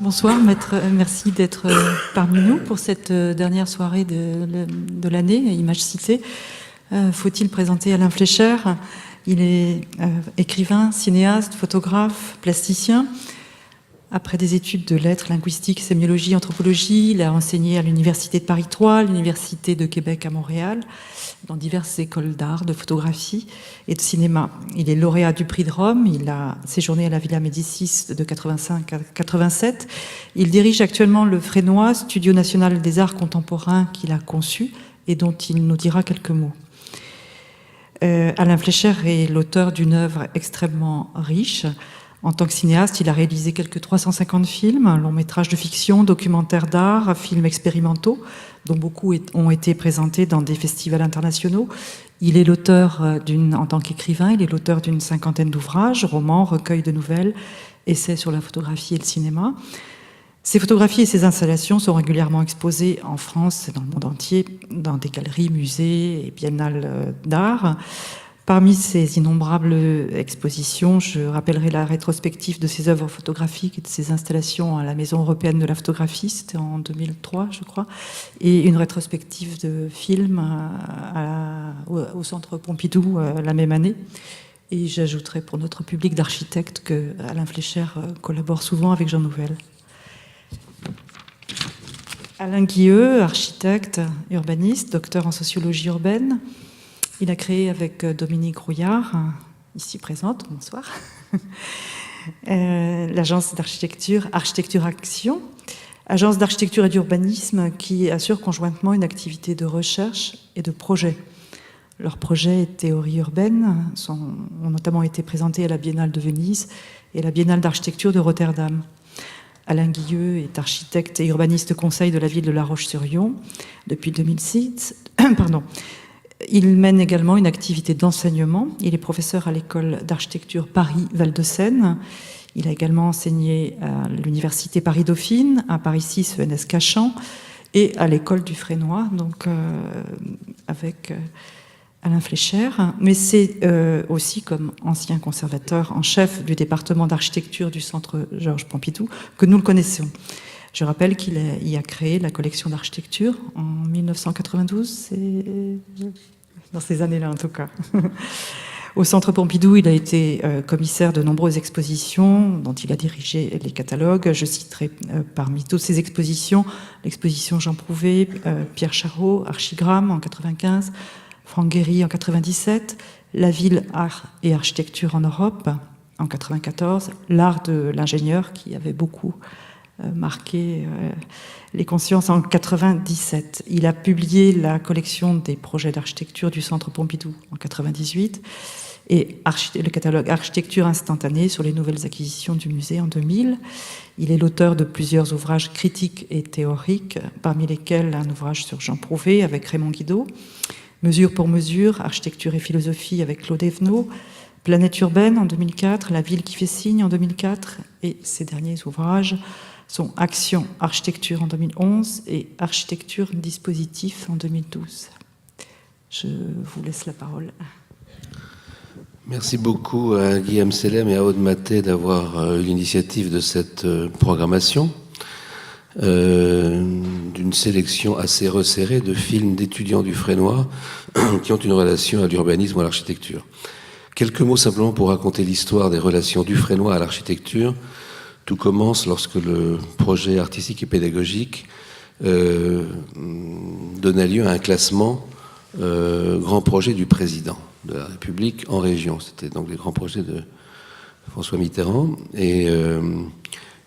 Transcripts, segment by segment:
Bonsoir, maître. Merci d'être parmi nous pour cette dernière soirée de l'année, Images citées. Faut-il présenter Alain Fleischer? Il est écrivain, cinéaste, photographe, plasticien. Après des études de lettres, linguistique, sémiologie, anthropologie, il a enseigné à l'Université de Paris 3, l'Université de Québec à Montréal, dans diverses écoles d'art, de photographie et de cinéma. Il est lauréat du prix de Rome, il a séjourné à la Villa Médicis de 85 à 87. Il dirige actuellement le Frénois, Studio national des arts contemporains qu'il a conçu et dont il nous dira quelques mots. Alain Fleischer est l'auteur d'une œuvre extrêmement riche. En tant que cinéaste, il a réalisé quelques 350 films, longs métrages de fiction, documentaires d'art, films expérimentaux, dont beaucoup ont été présentés dans des festivals internationaux. Il est l'auteur en tant qu'écrivain, il est l'auteur d'une cinquantaine d'ouvrages, romans, recueils de nouvelles, essais sur la photographie et le cinéma. Ses photographies et ses installations sont régulièrement exposées en France et dans le monde entier, dans des galeries, musées et biennales d'art. Parmi ces innombrables expositions, je rappellerai la rétrospective de ses œuvres photographiques et de ses installations à la Maison européenne de la photographie, c'était en 2003, je crois, et une rétrospective de films au Centre Pompidou la même année. Et j'ajouterai pour notre public d'architectes que Alain Fleischer collabore souvent avec Jean Nouvel. Alain Guilleux, architecte, urbaniste, docteur en sociologie urbaine. Il a créé avec Dominique Rouillard, ici présente, bonsoir, l'agence d'architecture Architecture Action, agence d'architecture et d'urbanisme qui assure conjointement une activité de recherche et de projet. Leurs projets et théories urbaines ont notamment été présentés à la Biennale de Venise et la Biennale d'architecture de Rotterdam. Alain Guilleux est architecte et urbaniste conseil de la ville de La Roche-sur-Yon depuis 2006. Il mène également une activité d'enseignement. Il est professeur à l'école d'architecture Paris-Val-de-Seine. Il a également enseigné à l'université Paris-Dauphine, à Paris 6 ENS Cachan et à l'école du Frénois, donc avec Alain Fleischer. Mais c'est aussi comme ancien conservateur en chef du département d'architecture du Centre Georges Pompidou que nous le connaissons. Je rappelle qu'il y a créé la collection d'architecture en 1992, dans ces années-là en tout cas. Au Centre Pompidou, il a été commissaire de nombreuses expositions dont il a dirigé les catalogues. Je citerai parmi toutes ces expositions l'exposition Jean Prouvé, Pierre Charot, Archigramme en 95, Franck Guéry en 97, La ville, art et architecture en Europe en 94, L'art de l'ingénieur qui avait beaucoup marqué les consciences en 97. Il a publié la collection des projets d'architecture du Centre Pompidou en 98 et le catalogue Architecture instantanée sur les nouvelles acquisitions du musée en 2000. Il est l'auteur de plusieurs ouvrages critiques et théoriques, parmi lesquels un ouvrage sur Jean Prouvé avec Raymond Guido, Mesure pour mesure, architecture et philosophie avec Claude Evenot, Planète urbaine en 2004, La ville qui fait signe en 2004 et ses derniers ouvrages sont Action, architecture en 2011 et Architecture dispositif en 2012. Je vous laisse la parole. Merci beaucoup à Guillaume Sellem et à Aude Maté d'avoir eu l'initiative de cette programmation, d'une sélection assez resserrée de films d'étudiants du Frénois qui ont une relation à l'urbanisme ou à l'architecture. Quelques mots simplement pour raconter l'histoire des relations du Frénois à l'architecture. Tout commence lorsque le projet artistique et pédagogique donna lieu à un classement grand projet du président de la République en région. C'était donc les grands projets de François Mitterrand. Et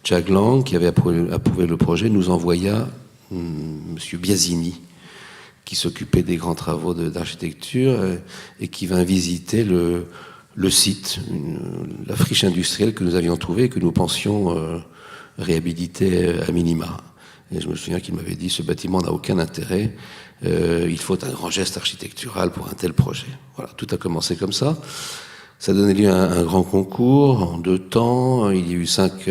Jack Lang, qui avait approuvé le projet, nous envoya M. Biasini, qui s'occupait des grands travaux d'architecture et qui vint visiter le site, la friche industrielle que nous avions trouvée et que nous pensions réhabiliter à minima. Et je me souviens qu'il m'avait dit « ce bâtiment n'a aucun intérêt, il faut un grand geste architectural pour un tel projet ». Voilà, tout a commencé comme ça. Ça a donné lieu à un grand concours en 2 temps. Il y a eu 5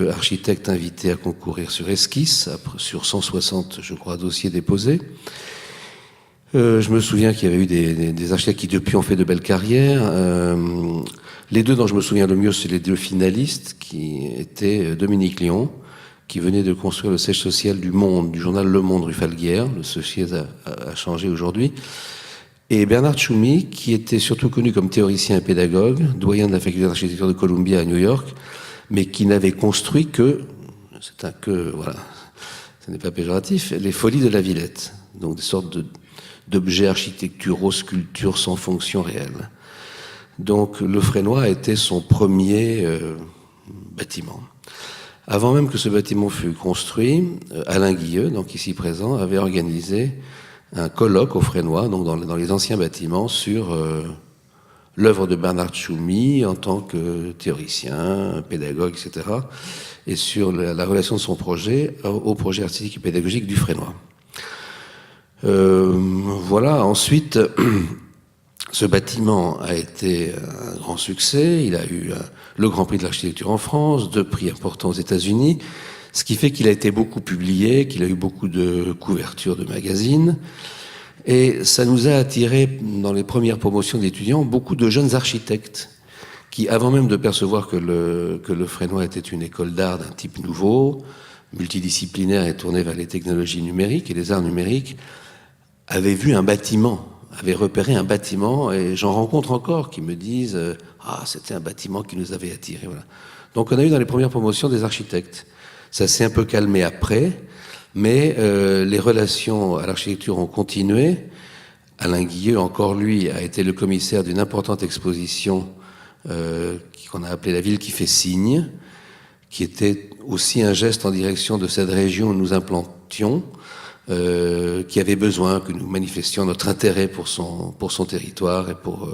architectes invités à concourir sur esquisse, sur 160, je crois, dossiers déposés. Je me souviens qu'il y avait eu des architectes qui depuis ont fait de belles carrières. Les deux dont je me souviens le mieux, c'est les deux finalistes, qui étaient Dominique Lyon, qui venait de construire le siège social du Monde, du journal Le Monde rue Falguière. Ce siège a changé aujourd'hui. Et Bernard Tchoumi, qui était surtout connu comme théoricien et pédagogue, doyen de la faculté d'architecture de Columbia à New York, mais qui n'avait construit que, c'est un que, voilà, ce n'est pas péjoratif, les folies de la Villette. Donc des sortes d'objets architecturaux, sculptures sans fonction réelle. Donc le Fresnoy a été son premier bâtiment. Avant même que ce bâtiment fût construit, Alain Guilleux, donc ici présent, avait organisé un colloque au Fresnoy, donc dans les anciens bâtiments, sur l'œuvre de Bernard Tchoumi en tant que théoricien, pédagogue, etc., et sur la relation de son projet au projet artistique et pédagogique du Fresnoy. Voilà, ensuite, ce bâtiment a été un grand succès. Il a eu le Grand Prix de l'architecture en France, 2 prix importants aux États-Unis, ce qui fait qu'il a été beaucoup publié, qu'il a eu beaucoup de couvertures de magazines. Et ça nous a attiré, dans les premières promotions d'étudiants, beaucoup de jeunes architectes qui, avant même de percevoir que le Fresnoy était une école d'art d'un type nouveau, multidisciplinaire et tournée vers les technologies numériques et les arts numériques, avaient vu un bâtiment, avaient repéré un bâtiment, et j'en rencontre encore qui me disent « Ah, c'était un bâtiment qui nous avait attirés. » Voilà. Donc on a eu dans les premières promotions des architectes. Ça s'est un peu calmé après, mais les relations à l'architecture ont continué. Alain Guilleux, encore lui, a été le commissaire d'une importante exposition qu'on a appelée La ville qui fait signe, qui était aussi un geste en direction de cette région où nous implantions, qui avait besoin que nous manifestions notre intérêt pour son territoire et pour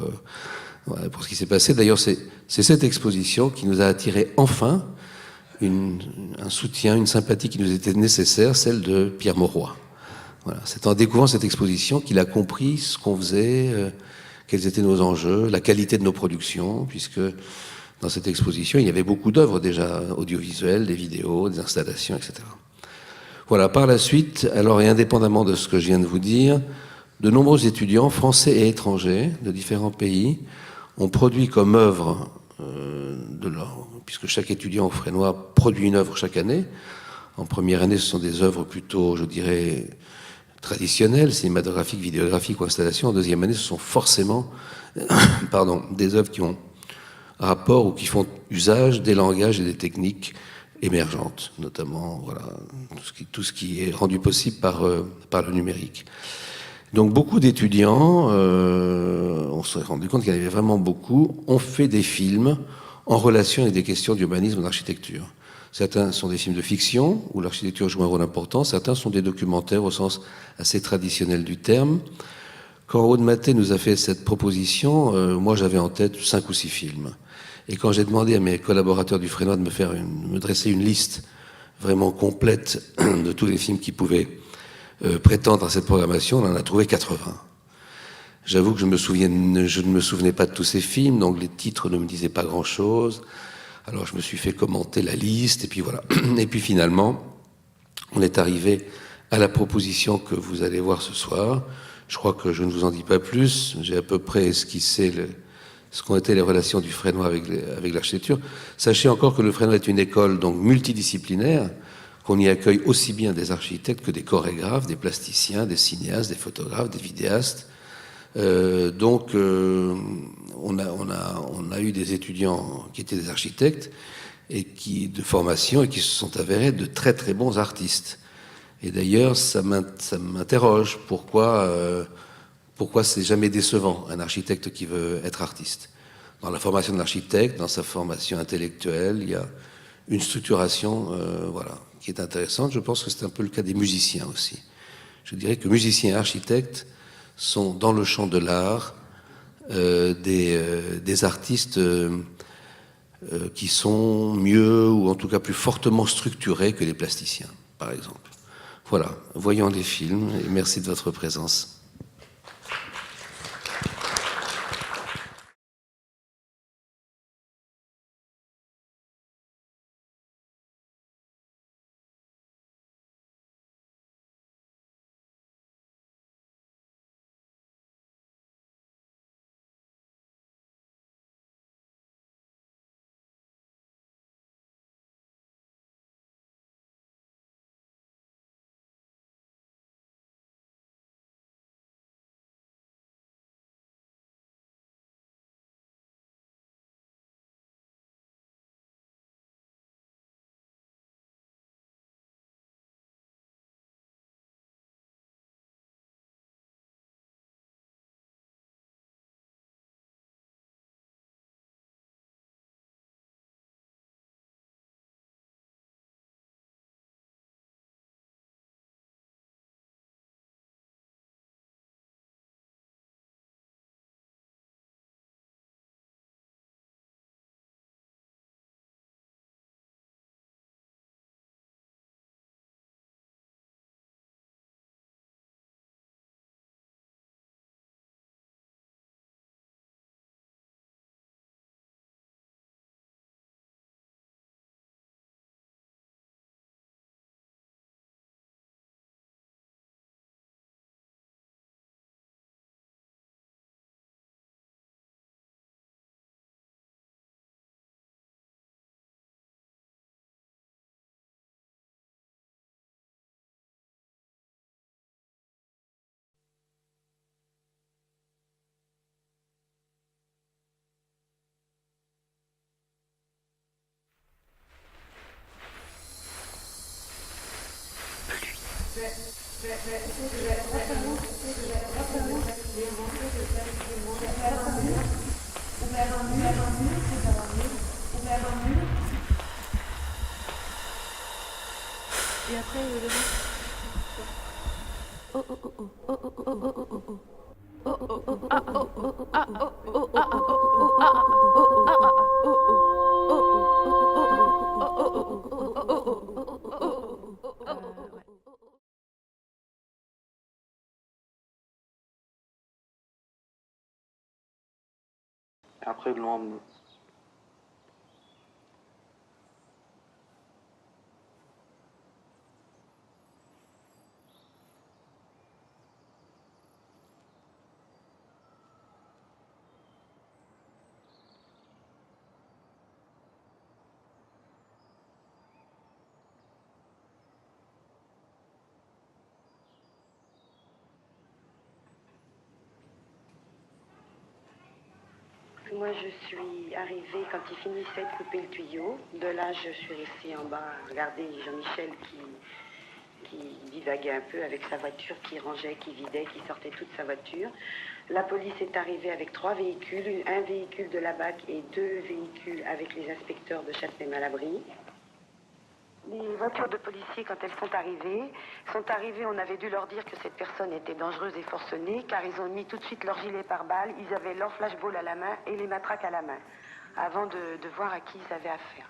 ce qui s'est passé. D'ailleurs, c'est cette exposition qui nous a attiré enfin un soutien, une sympathie qui nous était nécessaire, celle de Pierre Mauroy. Voilà. C'est en découvrant cette exposition qu'il a compris ce qu'on faisait, quels étaient nos enjeux, la qualité de nos productions, puisque dans cette exposition, il y avait beaucoup d'œuvres déjà audiovisuelles, des vidéos, des installations, etc. Voilà, par la suite, alors et indépendamment de ce que je viens de vous dire, de nombreux étudiants, français et étrangers, de différents pays, ont produit comme œuvre puisque chaque étudiant au Fresnoy produit une œuvre chaque année. En première année, ce sont des œuvres plutôt, je dirais, traditionnelles, cinématographiques, vidéographiques ou installations. En deuxième année, ce sont forcément des œuvres qui ont rapport ou qui font usage des langages et des techniques émergentes, notamment voilà, tout ce qui est rendu possible par le numérique. Donc beaucoup d'étudiants, on s'est rendu compte qu'il y en avait vraiment beaucoup, ont fait des films en relation avec des questions d'urbanisme et d'architecture. Certains sont des films de fiction, où l'architecture joue un rôle important, certains sont des documentaires au sens assez traditionnel du terme. Quand Aude Maté nous a fait cette proposition, moi j'avais en tête 5 ou 6 films. Et quand j'ai demandé à mes collaborateurs du Fresnoy de me dresser une liste vraiment complète de tous les films qui pouvaient prétendre à cette programmation, on en a trouvé 80. J'avoue que je ne me souvenais pas de tous ces films, donc les titres ne me disaient pas grand-chose. Alors je me suis fait commenter la liste, et puis voilà. Et puis finalement, on est arrivé à la proposition que vous allez voir ce soir. Je crois que je ne vous en dis pas plus. J'ai à peu près esquissé ce qu'ont été les relations du Fresnoy avec l'architecture. Sachez encore que le Fresnoy est une école donc multidisciplinaire, qu'on y accueille aussi bien des architectes que des chorégraphes, des plasticiens, des cinéastes, des photographes, des vidéastes. Donc on a eu des étudiants qui étaient des architectes et de formation et qui se sont avérés de très très bons artistes. Et d'ailleurs, ça m'interroge pourquoi c'est jamais décevant un architecte qui veut être artiste. Dans la formation de l'architecte, dans sa formation intellectuelle, il y a une structuration voilà, qui est intéressante. Je pense que c'est un peu le cas des musiciens aussi. Je dirais que musiciens et architectes sont dans le champ de l'art des artistes qui sont mieux ou en tout cas plus fortement structurés que les plasticiens, par exemple. Voilà, voyons les films et merci de votre présence. Et après, le reste. Oh, oh, oh, oh, oh, oh, oh, oh, oh, oh, oh. Après, de loin, Moi, je suis arrivée quand il finissait de couper le tuyau. De là, je suis restée en bas à regarder Jean-Michel qui divaguait un peu avec sa voiture, qui rangeait, qui vidait, qui sortait toute sa voiture. La police est arrivée avec 3 véhicules, un véhicule de la BAC et 2 véhicules avec les inspecteurs de Châtenay-Malabry. Les voitures de policiers, quand elles sont arrivées, on avait dû leur dire que cette personne était dangereuse et forcenée, car ils ont mis tout de suite leur gilet pare-balles, ils avaient leur flashball à la main et les matraques à la main, avant de voir à qui ils avaient affaire.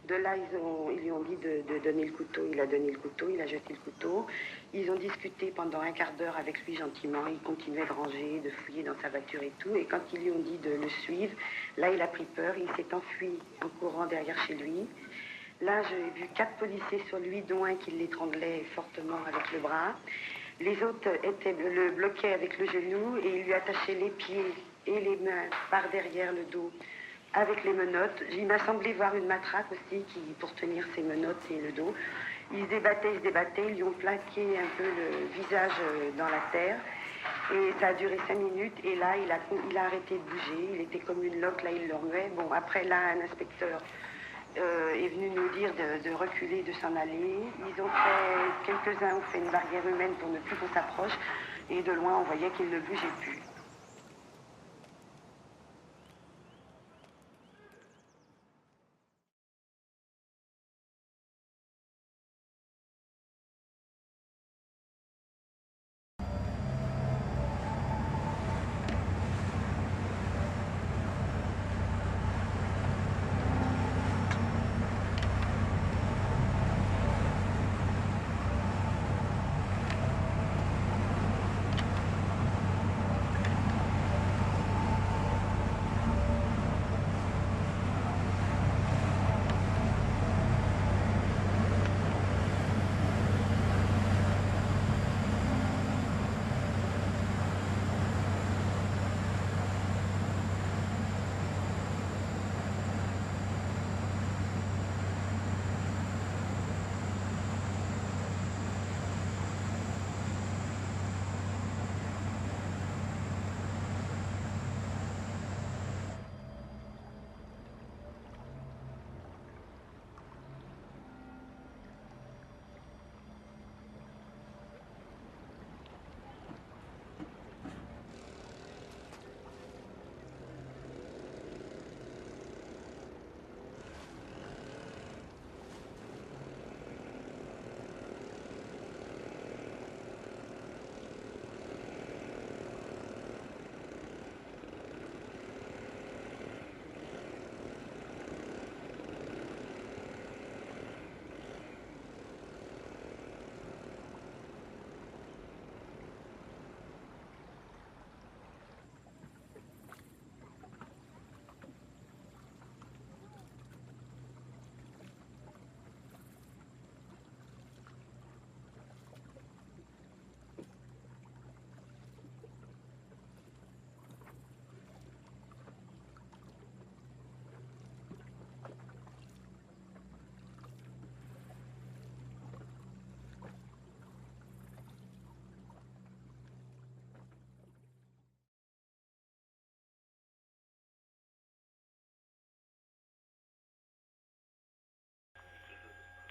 De là, ils lui ont dit de donner le couteau. Il a donné le couteau, il a jeté le couteau. Ils ont discuté pendant un quart d'heure avec lui gentiment. Il continuait de ranger, de fouiller dans sa voiture et tout. Et quand ils lui ont dit de le suivre, là, il a pris peur. Il s'est enfui en courant derrière chez lui. Là, j'ai vu 4 policiers sur lui, dont un qui l'étranglait fortement avec le bras. Les autres le bloquaient avec le genou et ils lui attachaient les pieds et les mains par derrière le dos avec les menottes. Il m'a semblé voir une matraque aussi pour tenir ses menottes et le dos. Ils se débattaient, ils lui ont plaqué un peu le visage dans la terre. Et ça a duré 5 minutes et là, il a arrêté de bouger. Il était comme une loque, là, il le remuait. Bon, après, là, un inspecteur est venu nous dire de reculer, de s'en aller. Quelques-uns ont fait une barrière humaine pour ne plus qu'on s'approche. Et de loin, on voyait qu'il ne bougeait plus.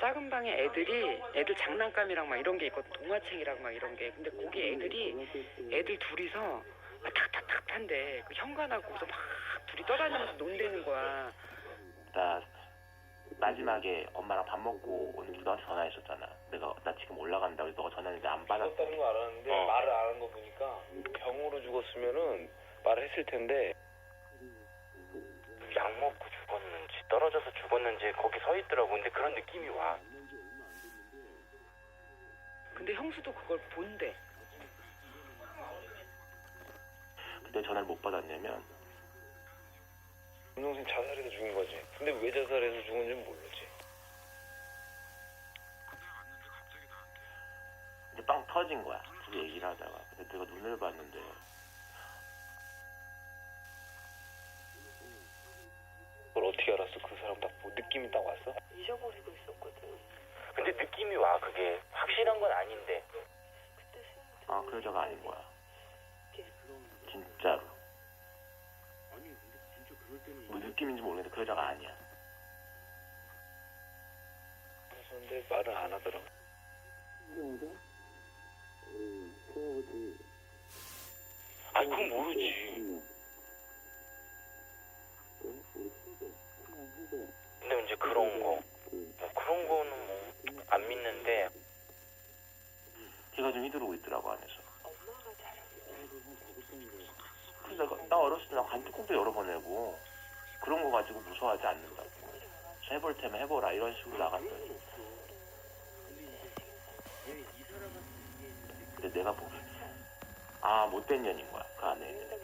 작은 방에 애들 장난감이랑 막 이런 게 있거든. 동화책이랑 막 이런 게. 근데 거기 애들 둘이서 막 탁탁탁 탄대. 그 현관하고서 막 둘이 떠다니면서 논대는 거야. 나 마지막에 엄마랑 밥 먹고 오늘 너한테 전화했었잖아. 나 지금 올라간다고 해서 너가 전화했는데 안 받았어. 죽었다는 거 알았는데 말을 안 한 거 보니까 병으로 죽었으면은 말을 했을 텐데 약 먹고 죽었는지 떨어져서 죽었는지 거기 서 있더라고. 근데 그런 느낌이 와. 근데 형수도 그걸 본대. 근데 전화를 못 받았냐면 김동생 자살해서 죽은 거지. 근데 왜 자살해서 죽은지는 모르지. 이제 빵 터진 거야. 둘이 얘기를 하다가. 근데 내가 눈을 봤는데 그걸 어떻게 알았어? 그 사람 딱 느낌이 딱 왔어? 잊어버리고 있었거든. 근데 느낌이 와. 그게 확실한 건 아닌데 그때 그 여자가 아닌 거야. 진짜로. 뭐 느낌인지 모르겠는데 그 여자가 아니야. 근데 말을 안 하더라고. 아니 그건 모르지. 근데 이제 그런 거, 뭐 그런 거는 뭐 안 믿는데 걔가 좀 휘두르고 있더라고 안에서. 엄마가 잘했어. 그래서 나 어렸을 때 나 간뚜껑도 여러 번 해고 그런 거 가지고 무서워하지 않는다고. 해볼 테면 해보라 이런 식으로 나갔더니. 근데 내가 보기 못된 년인 거야. 그 안에 있는 애가.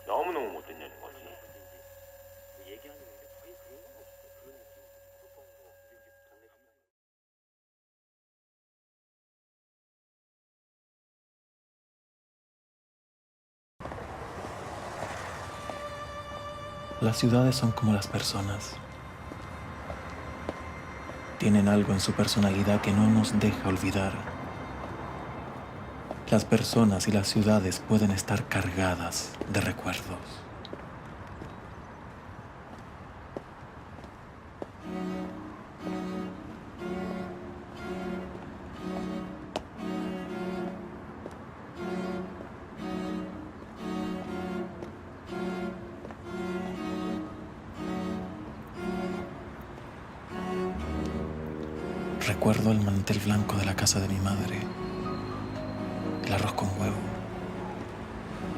너무너무 못된 년인 거지. Las ciudades son como las personas. Tienen algo en su personalidad que no nos deja olvidar. Las personas y las ciudades pueden estar cargadas de recuerdos. Recuerdo el mantel blanco de la casa de mi madre, el arroz con huevo,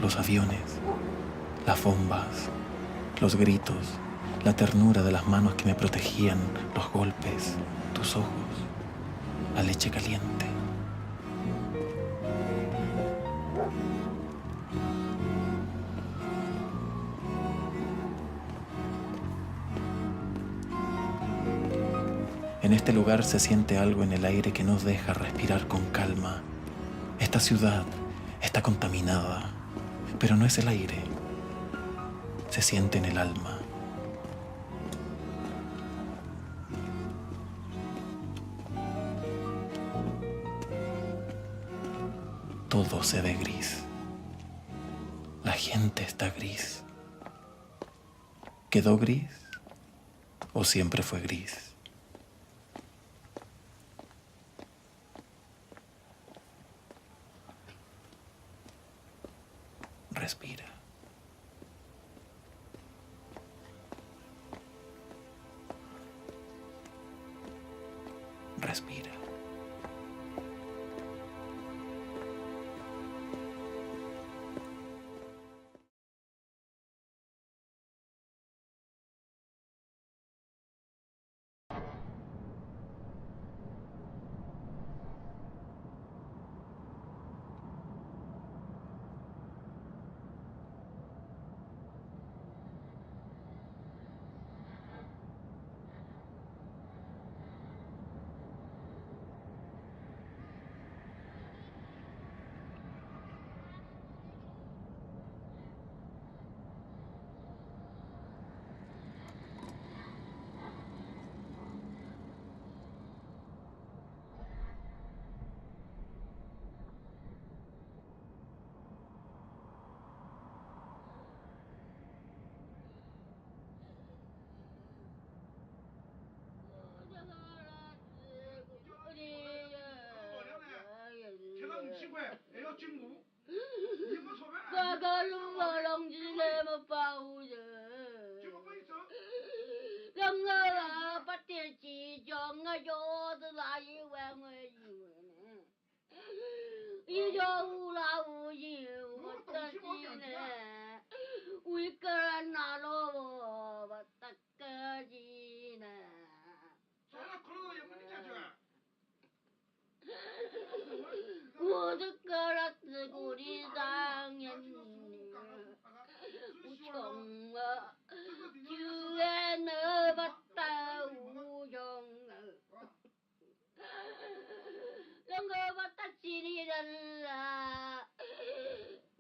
los aviones, las bombas, los gritos, la ternura de las manos que me protegían, los golpes, tus ojos, la leche caliente. En este lugar se siente algo en el aire que nos deja respirar con calma. Esta ciudad está contaminada, pero no es el aire. Se siente en el alma. Todo se ve gris. La gente está gris. ¿Quedó gris o siempre fue gris? Respira. Respira. 우여우라우지 못하지네 울 거란 나로 왔다까지네 모두 거라 뜨고리 당연 우정아 주에 넣어봤다 우정아 영거봤다 지리랄라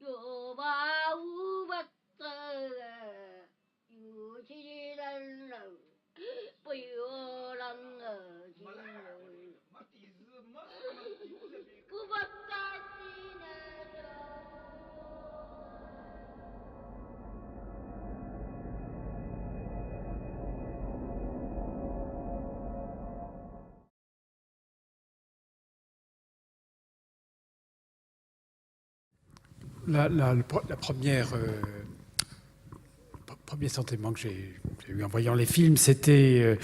요바 우봤다 유지리랄라 뿌요랑 어지랄 구봤다 지내려 Premier sentiment que j'ai eu en voyant les films, c'était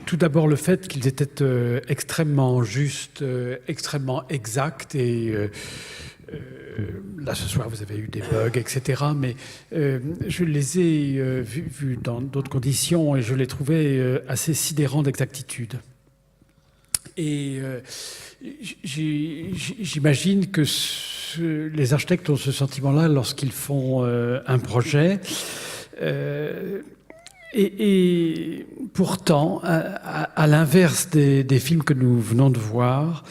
tout d'abord le fait qu'ils étaient extrêmement justes, extrêmement exacts. Et là, ce soir, vous avez eu des bugs, etc. Mais je les ai vus dans d'autres conditions et je les trouvais assez sidérants d'exactitude. Et j'imagine que les architectes ont ce sentiment-là lorsqu'ils font un projet. Et pourtant, à l'inverse des films que nous venons de voir,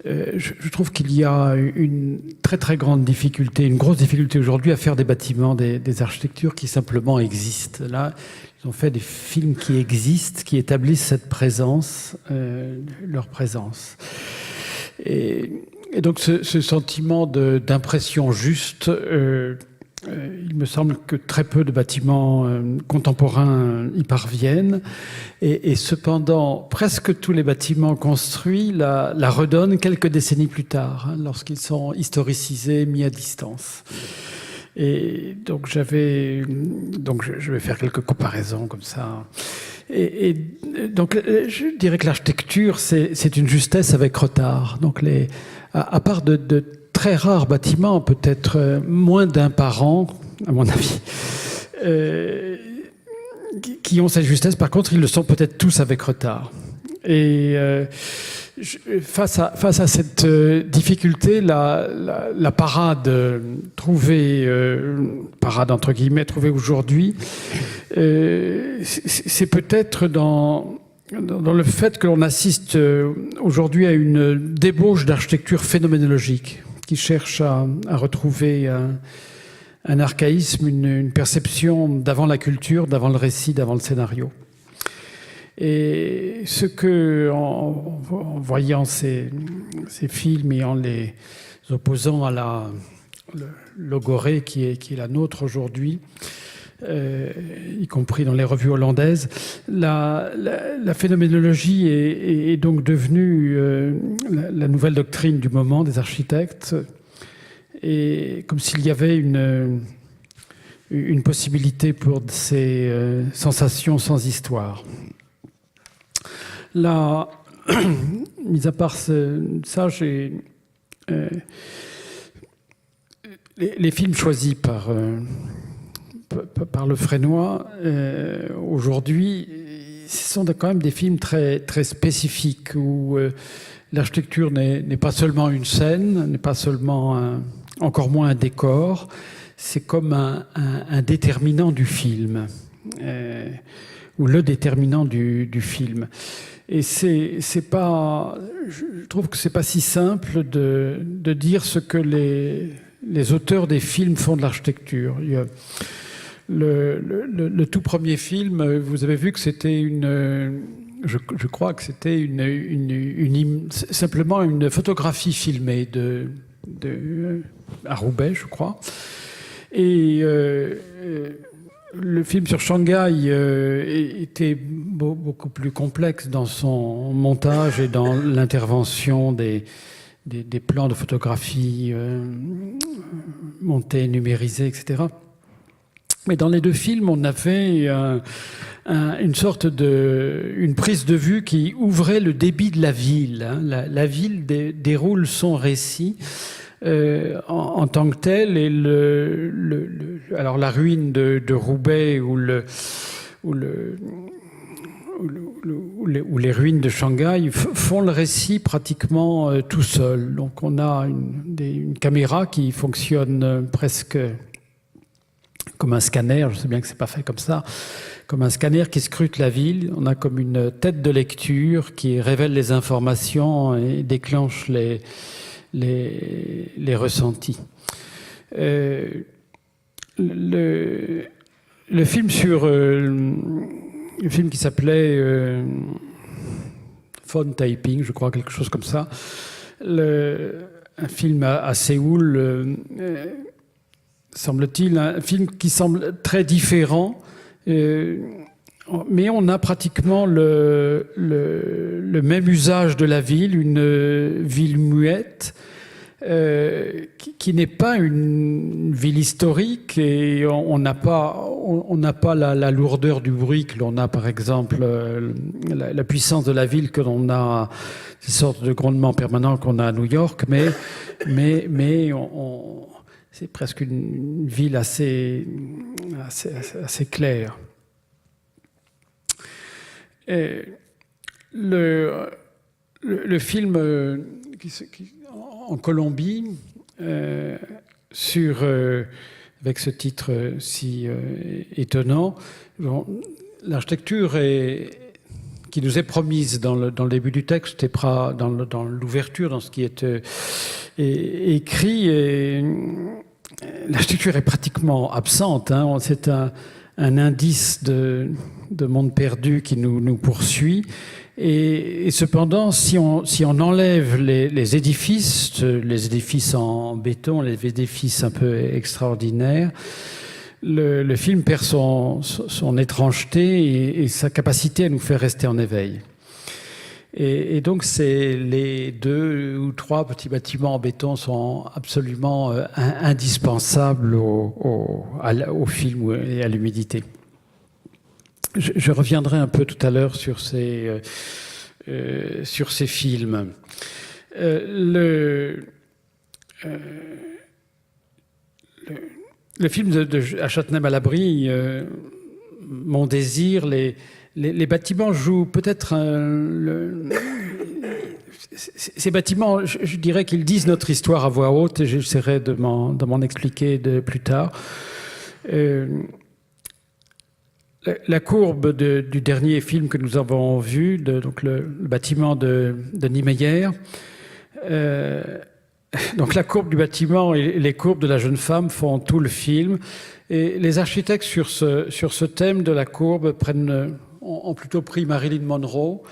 je trouve qu'il y a une très très grande difficulté, une grosse difficulté aujourd'hui à faire des bâtiments, des architectures qui simplement existent. Là, ils ont fait des films qui existent, qui établissent cette présence, leur présence. Et donc ce sentiment d'impression juste, il me semble que très peu de bâtiments contemporains y parviennent. Et cependant, presque tous les bâtiments construits la redonnent quelques décennies plus tard, hein, lorsqu'ils sont historicisés, mis à distance. Et donc je vais faire quelques comparaisons comme ça. Et donc je dirais que l'architecture, c'est une justesse avec retard. Donc à part de très rares bâtiments, peut-être moins d'un par an, à mon avis, qui ont cette justesse. Par contre, ils le sont peut-être tous avec retard. Et face à cette difficulté, la parade parade entre guillemets trouvée aujourd'hui, c'est peut-être dans le fait que l'on assiste aujourd'hui à une débauche d'architecture phénoménologique qui cherche à retrouver un archaïsme, une perception d'avant la culture, d'avant le récit, d'avant le scénario. Et ce que, en voyant ces films et en les opposant à la logorée qui est la nôtre aujourd'hui, y compris dans les revues hollandaises, la phénoménologie est donc devenue la nouvelle doctrine du moment des architectes, et comme s'il y avait une possibilité pour ces sensations sans histoire. Là, mis à part ça, j'ai les films choisis par le Fresnoy aujourd'hui, ce sont quand même des films très, très spécifiques où l'architecture n'est pas seulement une scène, n'est pas seulement encore moins un décor, c'est comme un déterminant du film, ou le déterminant du film. Et c'est pas, je trouve que c'est pas si simple de dire ce que les auteurs des films font de l'architecture. Le tout premier film, vous avez vu que c'était je crois que c'était simplement une photographie filmée à Roubaix, je crois. Et le film sur Shanghai était beaucoup plus complexe dans son montage et dans l'intervention des plans de photographie montés, numérisés, etc. Mais dans les deux films, on avait une sorte une prise de vue qui ouvrait le débit de la ville. Hein. La ville déroule son récit en tant que tel, et alors la ruine de Roubaix ou les ruines de Shanghai font le récit pratiquement tout seul. Donc on a une caméra qui fonctionne presque comme un scanner, je sais bien que c'est pas fait comme ça, comme un scanner qui scrute la ville. On a comme une tête de lecture qui révèle les informations et déclenche les ressentis. Le film le film qui s'appelait Phone Typing, je crois, quelque chose comme ça, un film à Séoul, semble-t-il, un film qui semble très différent, mais on a pratiquement le même usage de la ville, une ville muette, qui n'est pas une ville historique, et on n'a pas la lourdeur du bruit que l'on a, par exemple, la puissance de la ville que l'on a, ces sortes de grondements permanents qu'on a à New York, mais c'est presque une ville assez claire. Et le film en Colombie, avec ce titre si étonnant, l'architecture qui nous est promise dans le début du texte et dans l'ouverture, dans ce qui est écrit, l'architecture est pratiquement absente. Hein. C'est un indice de monde perdu qui nous poursuit. Et cependant, si on enlève les édifices en béton, les édifices un peu extraordinaires, le film perd son étrangeté et sa capacité à nous faire rester en éveil. Et donc, les 2 ou 3 petits bâtiments en béton sont absolument indispensables au film et à l'humidité. Je reviendrai un peu tout à l'heure sur ces films. Le film de à Châtenay-Malabry, Mon désir, les bâtiments jouent peut-être ces bâtiments, je dirais qu'ils disent notre histoire à voix haute, et j'essaierai de m'en expliquer plus tard. La courbe du dernier film que nous avons vu, donc le bâtiment de Niemeyer, donc la courbe du bâtiment et les courbes de la jeune femme font tout le film. Et les architectes sur ce thème de la courbe ont plutôt pris Marilyn Monroe,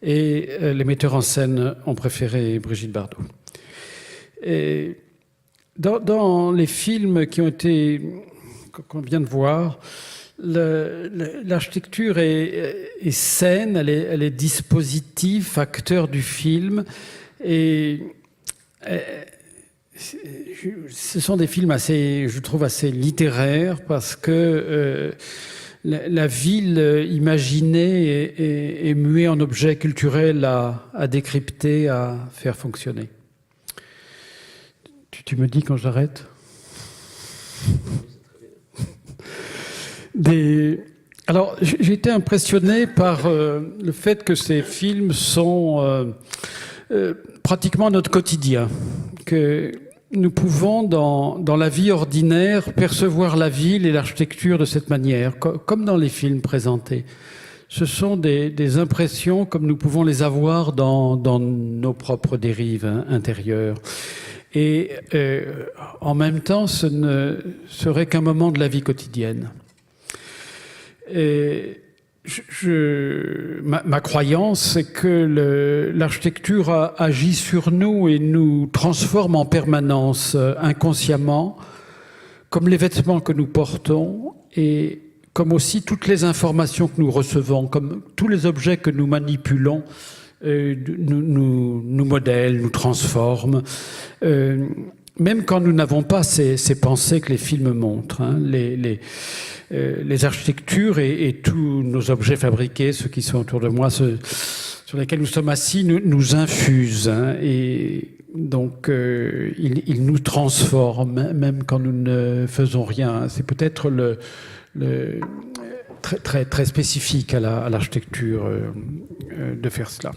et les metteurs en scène ont préféré Brigitte Bardot. Et dans les films qu'on vient de voir, l'architecture est saine, elle est dispositif, acteur du film, et ce sont des films je trouve assez littéraires, parce que la ville imaginée est muée en objet culturel à décrypter, à faire fonctionner. Tu me dis quand j'arrête ? Alors, j'ai été impressionné par le fait que ces films sont pratiquement notre quotidien, que nous pouvons, dans la vie ordinaire, percevoir la ville et l'architecture de cette manière, comme dans les films présentés. Ce sont des impressions comme nous pouvons les avoir dans nos propres dérives intérieures. Et en même temps, ce ne serait qu'un moment de la vie quotidienne. Et ma croyance, c'est que l'architecture agit sur nous et nous transforme en permanence, inconsciemment, comme les vêtements que nous portons et comme aussi toutes les informations que nous recevons, comme tous les objets que nous manipulons, nous modèlent, nous transforment, même quand nous n'avons pas ces pensées que les films montrent. Hein. les architectures et tous nos objets fabriqués, ceux qui sont autour de moi, ceux sur lesquels nous sommes assis, nous infusent. Hein, et donc, ils nous transforment, même quand nous ne faisons rien. C'est peut-être très spécifique à l'architecture de faire cela.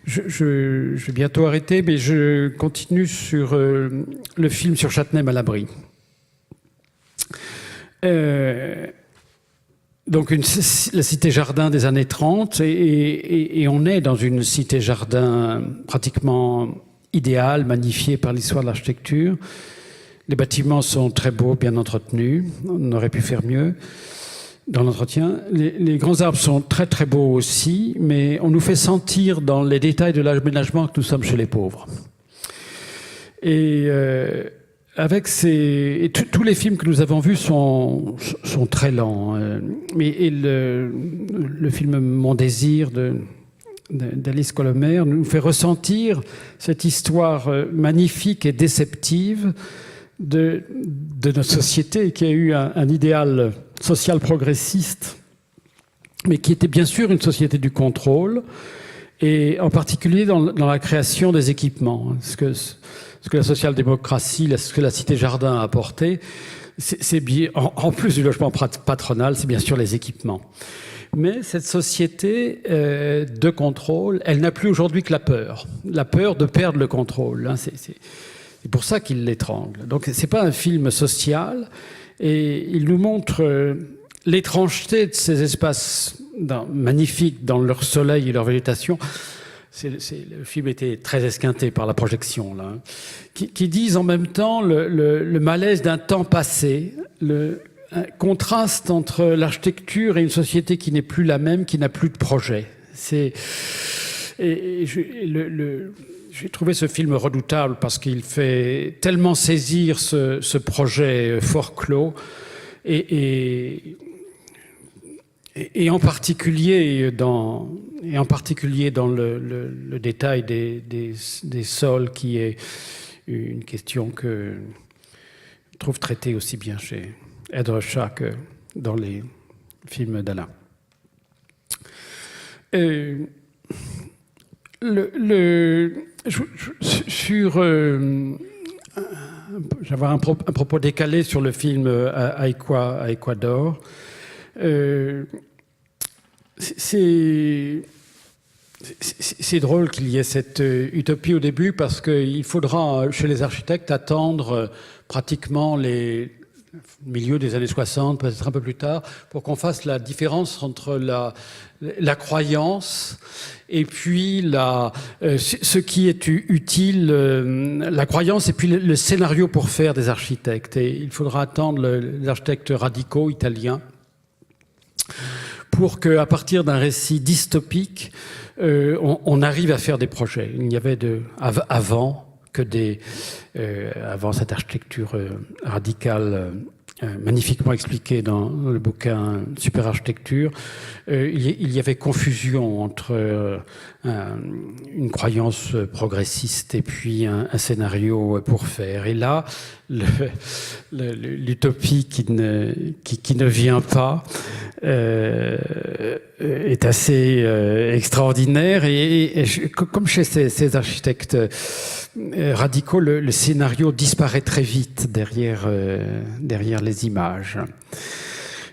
Je vais bientôt arrêter, mais je continue sur le film sur Châtenay-Malabry. Donc la cité-jardin des années 30, et on est dans une cité-jardin pratiquement idéale, magnifiée par l'histoire de l'architecture. Les bâtiments sont très beaux, bien entretenus, on aurait pu faire mieux dans l'entretien. Les grands arbres sont très très beaux aussi, mais on nous fait sentir dans les détails de l'aménagement que nous sommes chez les pauvres. Et avec tous les films que nous avons vus sont très lents. Mais le film Mon désir d'Alice Colomer nous fait ressentir cette histoire magnifique et déceptive de notre société qui a eu un idéal social progressiste, mais qui était bien sûr une société du contrôle, et en particulier dans la création des équipements. Ce que la social-démocratie, ce que la cité-jardin a apporté, c'est bien, en plus du logement patronal, c'est bien sûr les équipements. Mais cette société de contrôle, elle n'a plus aujourd'hui que la peur de perdre le contrôle. Hein, c'est pour ça qu'il l'étrangle. Donc c'est pas un film social, et il nous montre l'étrangeté de ces espaces magnifiques dans leur soleil et leur végétation. Le film était très esquinté par la projection, là, hein, qui disent en même temps le malaise d'un temps passé, un contraste entre l'architecture et une société qui n'est plus la même, qui n'a plus de projet. J'ai trouvé ce film redoutable parce qu'il fait tellement saisir ce projet fort clos et en particulier dans le détail des sols, qui est une question que je trouve traitée aussi bien chez Ed Ruscha que dans les films d'Alain. J'avais un propos décalé sur le film à Ecuador. C'est drôle qu'il y ait cette utopie au début, parce qu'il faudra, chez les architectes, attendre pratiquement les milieu des années 60, peut-être un peu plus tard, pour qu'on fasse la différence entre la croyance et puis ce qui est utile, la croyance et puis le scénario pour faire des architectes. Et il faudra attendre les architectes radicaux italiens pour qu'à partir d'un récit dystopique, on arrive à faire des projets. Il n'y avait avant cette architecture radicale magnifiquement expliquée dans le bouquin Super Architecture, il y avait confusion entre une croyance progressiste et puis un scénario pour faire. Et là, l'utopie qui ne vient pas est assez extraordinaire. Et comme chez ces architectes radicaux, le scénario disparaît très vite derrière les images.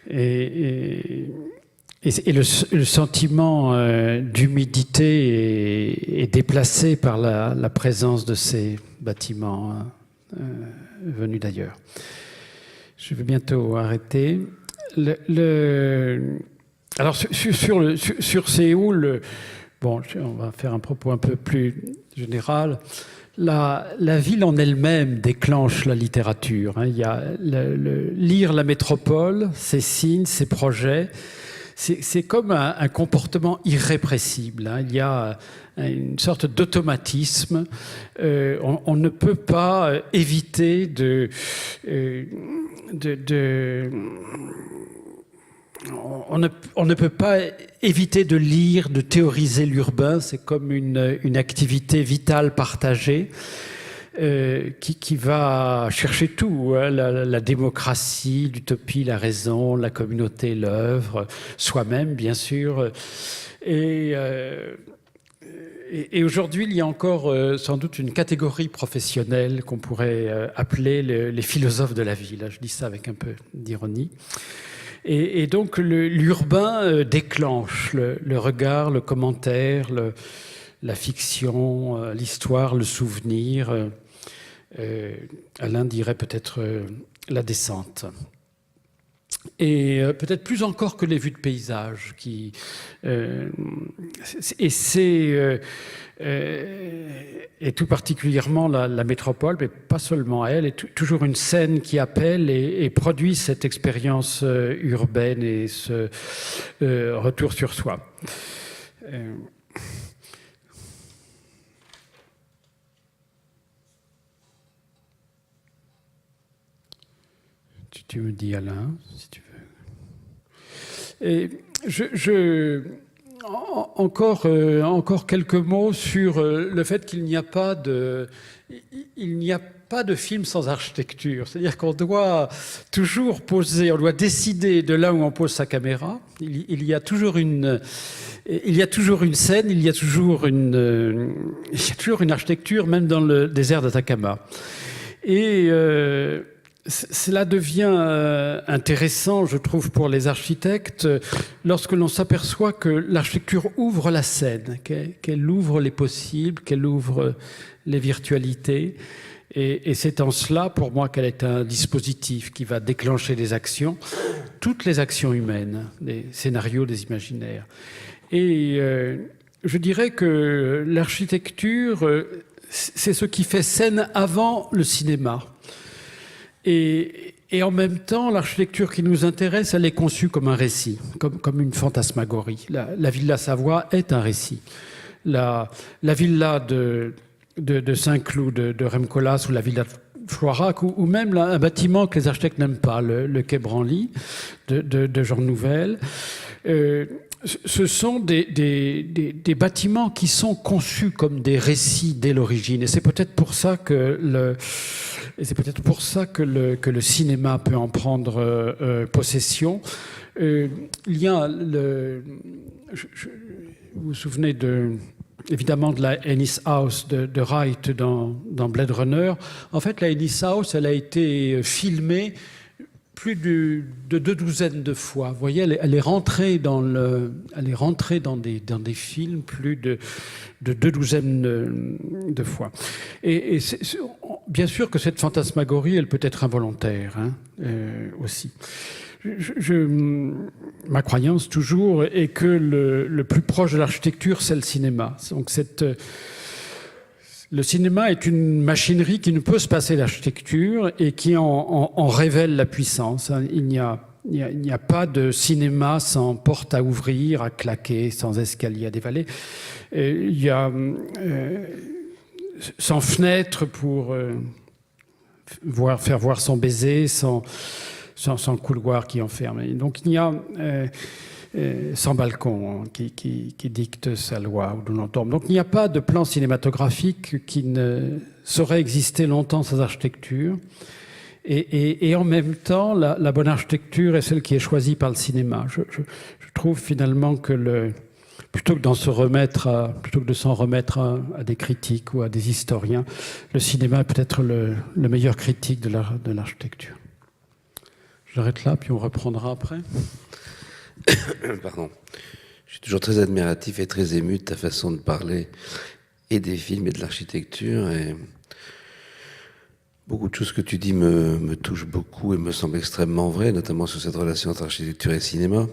Et le sentiment d'humidité est déplacé par la présence de ces bâtiments venus d'ailleurs. Je vais bientôt arrêter. Alors sur Séoul, on va faire un propos un peu plus général. La ville en elle-même déclenche la littérature. Hein. Il y a lire la métropole, ses signes, ses projets. C'est comme un comportement irrépressible. Hein. Il y a une sorte d'automatisme. On ne peut pas éviter on ne peut pas éviter de lire, de théoriser l'urbain. C'est comme une activité vitale partagée. qui va chercher tout, hein, la démocratie, l'utopie, la raison, la communauté, l'œuvre, soi-même, bien sûr. Et aujourd'hui, il y a encore sans doute une catégorie professionnelle qu'on pourrait appeler les philosophes de la vie. Là, je dis ça avec un peu d'ironie. Et donc, l'urbain déclenche le regard, le commentaire, la fiction, l'histoire, le souvenir. Alain dirait peut-être la descente. Et peut-être plus encore que les vues de paysage. Et tout particulièrement la métropole, mais pas seulement elle, est toujours une scène qui appelle et produit cette expérience urbaine et ce retour sur soi. Tu me dis, Alain, si tu veux. Et encore quelques mots sur le fait qu'il n'y a pas de film sans architecture. C'est-à-dire qu'on doit toujours poser, on doit décider de là où on pose sa caméra. Il y a toujours une scène, il y a toujours une architecture, même dans le désert d'Atacama. Et cela devient intéressant, je trouve, pour les architectes, lorsque l'on s'aperçoit que l'architecture ouvre la scène, qu'elle ouvre les possibles, qu'elle ouvre les virtualités. Et c'est en cela, pour moi, qu'elle est un dispositif qui va déclencher des actions, toutes les actions humaines, des scénarios, des imaginaires. Et je dirais que l'architecture, c'est ce qui fait scène avant le cinéma. Et en même temps, l'architecture qui nous intéresse, elle est conçue comme un récit, comme une fantasmagorie. La Villa Savoie est un récit. La villa de Saint-Cloud de Remcolas ou la villa de Floirac, ou même un bâtiment que les architectes n'aiment pas, le Quai Branly de Jean Nouvel. Ce sont des bâtiments qui sont conçus comme des récits dès l'origine. Et c'est peut-être pour ça que le cinéma peut en prendre possession. Il y a vous vous souvenez évidemment de la Ennis House de Wright dans Blade Runner. En fait, la Ennis House, elle a été filmée plus de 2 douzaines de fois. Vous voyez, elle est rentrée dans des films plus de 2 douzaines de fois. Et bien sûr que cette fantasmagorie, elle peut être involontaire, hein, aussi. Ma croyance toujours est que le plus proche de l'architecture, c'est le cinéma. Donc le cinéma est une machinerie qui ne peut se passer d'architecture et qui en révèle la puissance. Il n'y a pas de cinéma sans porte à ouvrir, à claquer, sans escalier à dévaler. Il y a sans fenêtre pour faire voir son baiser, sans couloir qui enferme. Et donc il y a sans balcon, hein, qui dicte sa loi ou d'où l'on tombe. Donc il n'y a pas de plan cinématographique qui ne saurait exister longtemps sans architecture. Et en même temps, la bonne architecture est celle qui est choisie par le cinéma. Je trouve finalement que plutôt que de s'en remettre à des critiques ou à des historiens, le cinéma est peut-être le meilleur critique de l'architecture. J'arrête là, puis on reprendra après. Pardon. Je suis toujours très admiratif et très ému de ta façon de parler et des films et de l'architecture. Et beaucoup de choses que tu dis me touchent beaucoup et me semblent extrêmement vraies, notamment sur cette relation entre architecture et cinéma.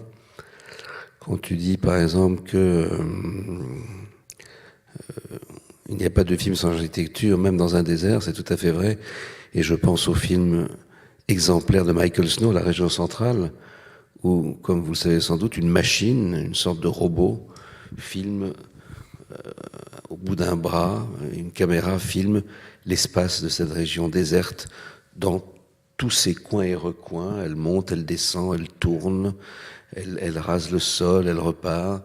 Quand tu dis, par exemple, que il n'y a pas de film sans architecture, même dans un désert, c'est tout à fait vrai. Et je pense au film exemplaire de Michael Snow, La Région Centrale, où, comme vous le savez sans doute, une machine, une sorte de robot, filme au bout d'un bras, une caméra filme l'espace de cette région déserte dans tous ses coins et recoins. Elle monte, elle descend, elle tourne, elle rase le sol, elle repart.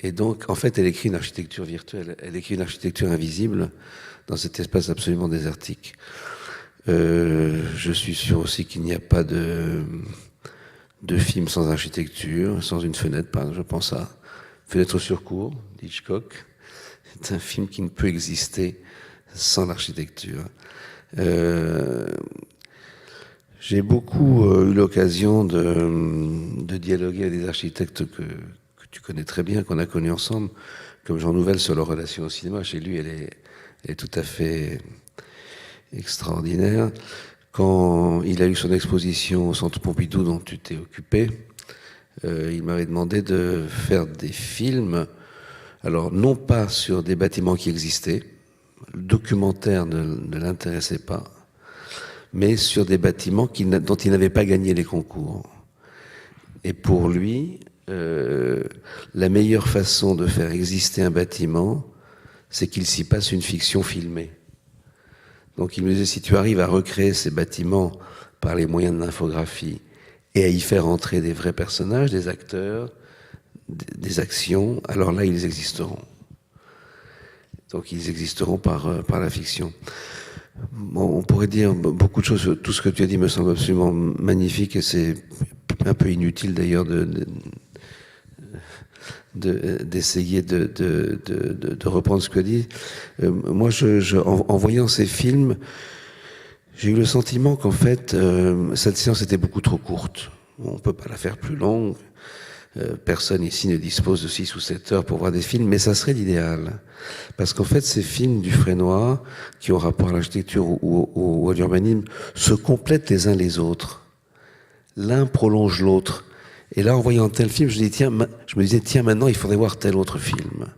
Et donc, en fait, elle écrit une architecture virtuelle, elle écrit une architecture invisible dans cet espace absolument désertique. Je suis sûr aussi qu'il n'y a pas de film sans architecture, sans une fenêtre. Par exemple, je pense à Fenêtre sur cour d'Hitchcock. C'est un film qui ne peut exister sans l'architecture. J'ai beaucoup eu l'occasion de dialoguer avec des architectes que tu connais très bien, qu'on a connus ensemble, comme Jean Nouvel sur leur relation au cinéma. Chez lui, elle est tout à fait extraordinaire. Quand il a eu son exposition au Centre Pompidou dont tu t'es occupé, il m'avait demandé de faire des films, alors non pas sur des bâtiments qui existaient, le documentaire ne l'intéressait pas, mais sur des bâtiments dont il n'avait pas gagné les concours. Et pour lui, la meilleure façon de faire exister un bâtiment, c'est qu'il s'y passe une fiction filmée. Donc il me disait, si tu arrives à recréer ces bâtiments par les moyens de l'infographie et à y faire entrer des vrais personnages, des acteurs, des actions, alors là, ils existeront. Donc ils existeront par la fiction. Bon, on pourrait dire beaucoup de choses. Tout ce que tu as dit me semble absolument magnifique et c'est un peu inutile d'ailleurs d'essayer de reprendre ce que tu as dit. Moi, en voyant ces films, j'ai eu le sentiment qu'en fait, cette séance était beaucoup trop courte. On ne peut pas la faire plus longue. Personne ici ne dispose de 6 ou 7 heures pour voir des films, mais ça serait l'idéal. Parce qu'en fait, ces films du Fresnoy, qui ont rapport à l'architecture ou à l'urbanisme, se complètent les uns les autres. L'un prolonge l'autre. Et là, en voyant tel film, je me disais, tiens, maintenant, il faudrait voir tel autre film.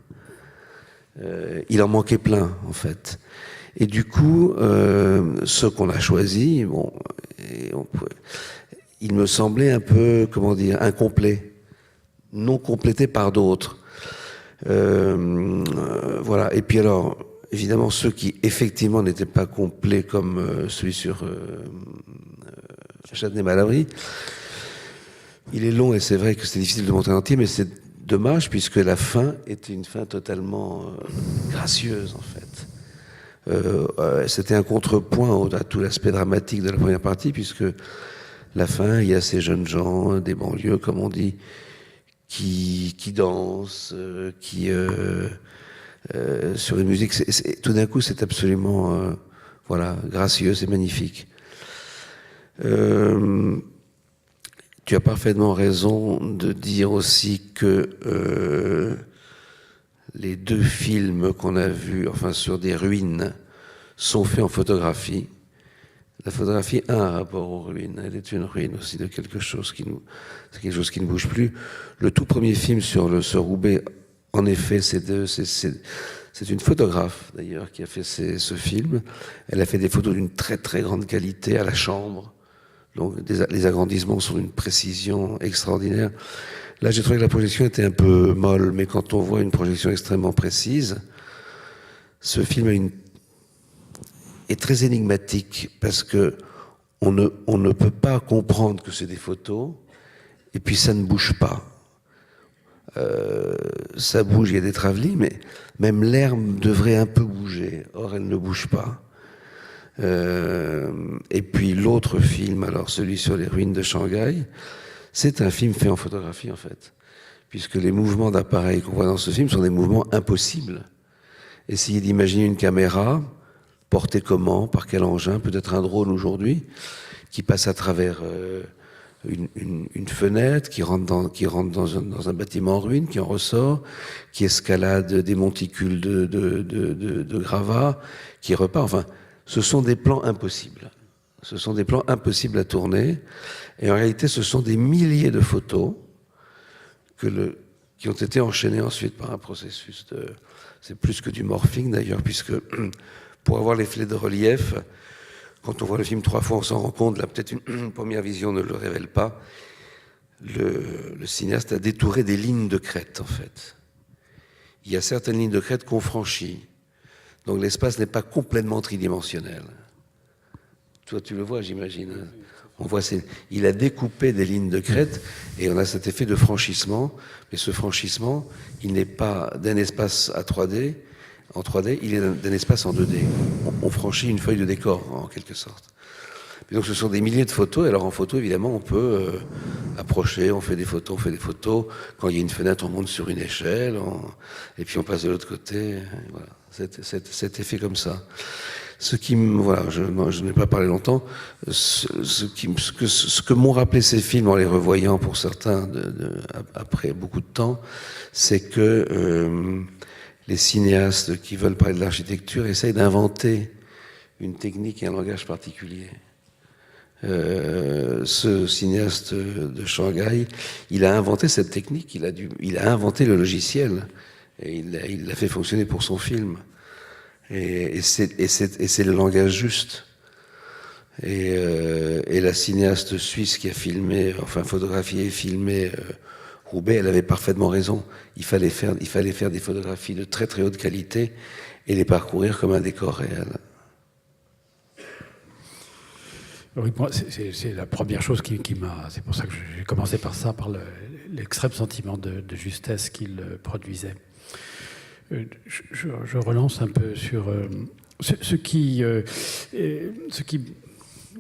Il en manquait plein, en fait. Et du coup, ceux qu'on a choisis, bon, il me semblait un peu, comment dire, incomplet, non complété par d'autres. Voilà. Et puis alors, évidemment, ceux qui effectivement n'étaient pas complets, comme celui sur Châtenay-Malabry. Il est long et c'est vrai que c'est difficile de montrer en entier, mais c'est dommage puisque la fin était une fin totalement gracieuse en fait. C'était un contrepoint à tout l'aspect dramatique de la première partie puisque la fin, il y a ces jeunes gens des banlieues, comme on dit, qui dansent, sur une musique. Tout d'un coup, c'est absolument voilà, gracieux, c'est magnifique. Tu as parfaitement raison de dire aussi que les 2 films qu'on a vus, enfin sur des ruines, sont faits en photographie. La photographie a un rapport aux ruines. Elle est une ruine aussi de quelque chose qui ne bouge plus. Le tout premier film sur Roubaix, en effet, c'est une photographe d'ailleurs qui a fait ce film. Elle a fait des photos d'une très très grande qualité à la chambre. Donc les agrandissements sont d'une précision extraordinaire. Là, j'ai trouvé que la projection était un peu molle, mais quand on voit une projection extrêmement précise, ce film est très énigmatique parce que on ne peut pas comprendre que c'est des photos et puis ça ne bouge pas. Ça bouge, il y a des travelling, mais même l'herbe devrait un peu bouger. Or, elle ne bouge pas. Et puis l'autre film, alors celui sur les ruines de Shanghai, c'est un film fait en photographie en fait, puisque les mouvements d'appareil qu'on voit dans ce film sont des mouvements impossibles. Essayez d'imaginer une caméra portée comment, par quel engin, peut-être un drone aujourd'hui, qui passe à travers une fenêtre, qui rentre dans un bâtiment en ruine, qui en ressort, qui escalade des monticules de gravats, qui repart, enfin. Ce sont des plans impossibles. Ce sont des plans impossibles à tourner. Et en réalité, ce sont des milliers de photos qui ont été enchaînées ensuite par un processus c'est plus que du morphing d'ailleurs, puisque pour avoir l'effet de relief, quand on voit le film 3 fois, on s'en rend compte, là peut-être une première vision ne le révèle pas, le cinéaste a détouré des lignes de crête en fait. Il y a certaines lignes de crête qu'on franchit. Donc l'espace n'est pas complètement tridimensionnel. Toi, tu le vois, j'imagine. On voit il a découpé des lignes de crête et on a cet effet de franchissement. Mais ce franchissement, il n'est pas d'un espace à 3D. en 3D, il est d'un espace en 2D. On franchit une feuille de décor, en quelque sorte. Et donc ce sont des milliers de photos, et alors en photo, évidemment, on peut approcher, on fait des photos. Quand il y a une fenêtre, on monte sur une échelle, et puis on passe de l'autre côté. Voilà, cet effet comme ça. Ce qui voilà, je n'ai pas parlé longtemps. Ce que m'ont rappelé ces films en les revoyant pour certains après beaucoup de temps, c'est que les cinéastes qui veulent parler de l'architecture essayent d'inventer une technique et un langage particulier. Ce cinéaste de Shanghai, il a inventé cette technique, il a inventé le logiciel et il l'a fait fonctionner pour son film. Et c'est le langage juste. Et la cinéaste suisse qui a photographié et filmé Roubaix, elle avait parfaitement raison. Il fallait faire des photographies de très très haute qualité et les parcourir comme un décor réel. Oui, c'est la première chose qui m'a... C'est pour ça que j'ai commencé par ça, par l'extrême sentiment de justesse qu'il produisait. Je relance un peu sur ce qui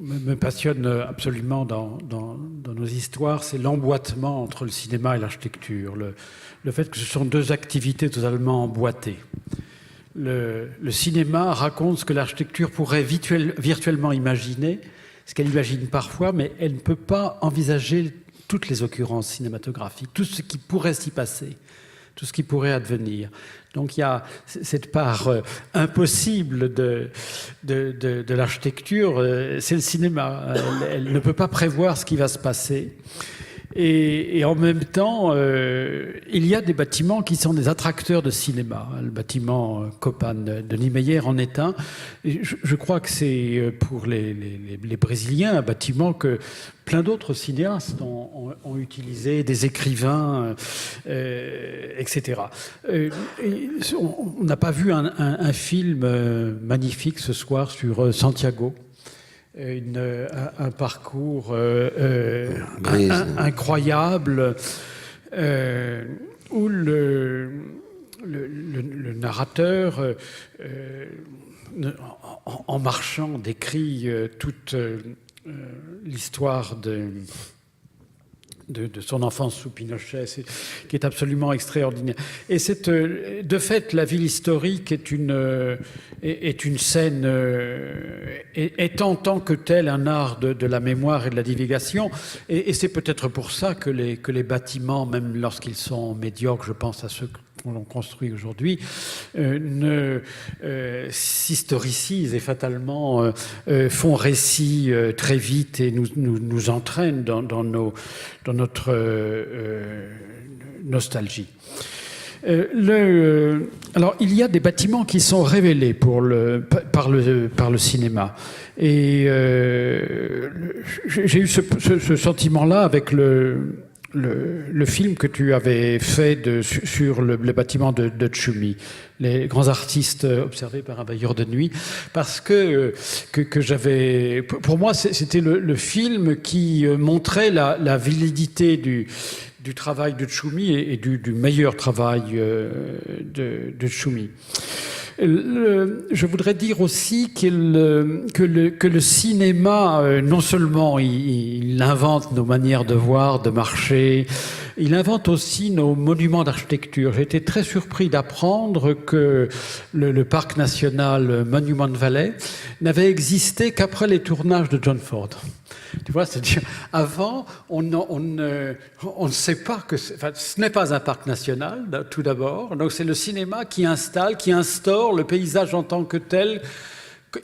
me passionne absolument dans nos histoires, c'est l'emboîtement entre le cinéma et l'architecture. Le fait que ce sont deux activités totalement emboîtées. Le cinéma raconte ce que l'architecture pourrait virtuellement imaginer, ce qu'elle imagine parfois, mais elle ne peut pas envisager toutes les occurrences cinématographiques, tout ce qui pourrait s'y passer, tout ce qui pourrait advenir. Donc il y a cette part impossible de l'architecture, c'est le cinéma. Elle ne peut pas prévoir ce qui va se passer. Et en même temps, il y a des bâtiments qui sont des attracteurs de cinéma. Le bâtiment Copan de Niemeyer en est un. Et je crois que c'est pour les Brésiliens un bâtiment que plein d'autres cinéastes ont utilisé, des écrivains, etc. On n'a pas vu un film magnifique ce soir sur Santiago. Un parcours incroyable où le narrateur, en marchant, décrit toute l'histoire de son enfance sous Pinochet, qui est absolument extraordinaire. Et de fait, la ville historique est une scène, est en tant que telle un art de la mémoire et de la divulgation. Et c'est peut-être pour ça que les bâtiments, même lorsqu'ils sont médiocres, je pense à ceux qu'on construit aujourd'hui, s'historicisent et fatalement font récit très vite et nous entraînent dans notre nostalgie. Alors, il y a des bâtiments qui sont révélés par le cinéma. Et j'ai eu ce sentiment-là avec le film que tu avais fait sur le bâtiment de Tchoumi, les grands artistes observés par un bailleur de nuit, parce que j'avais... Pour moi, c'était le film qui montrait la validité du travail de Tchoumi et du meilleur travail de Tchoumi. Je voudrais dire aussi que le cinéma, non seulement il invente nos manières de voir, de marcher, il invente aussi nos monuments d'architecture. J'ai été très surpris d'apprendre que le parc national Monument Valley n'avait existé qu'après les tournages de John Ford. Tu vois, c'est-à-dire, avant, on ne sait pas que... ce n'est pas un parc national, tout d'abord. Donc, c'est le cinéma qui instaure le paysage en tant que tel.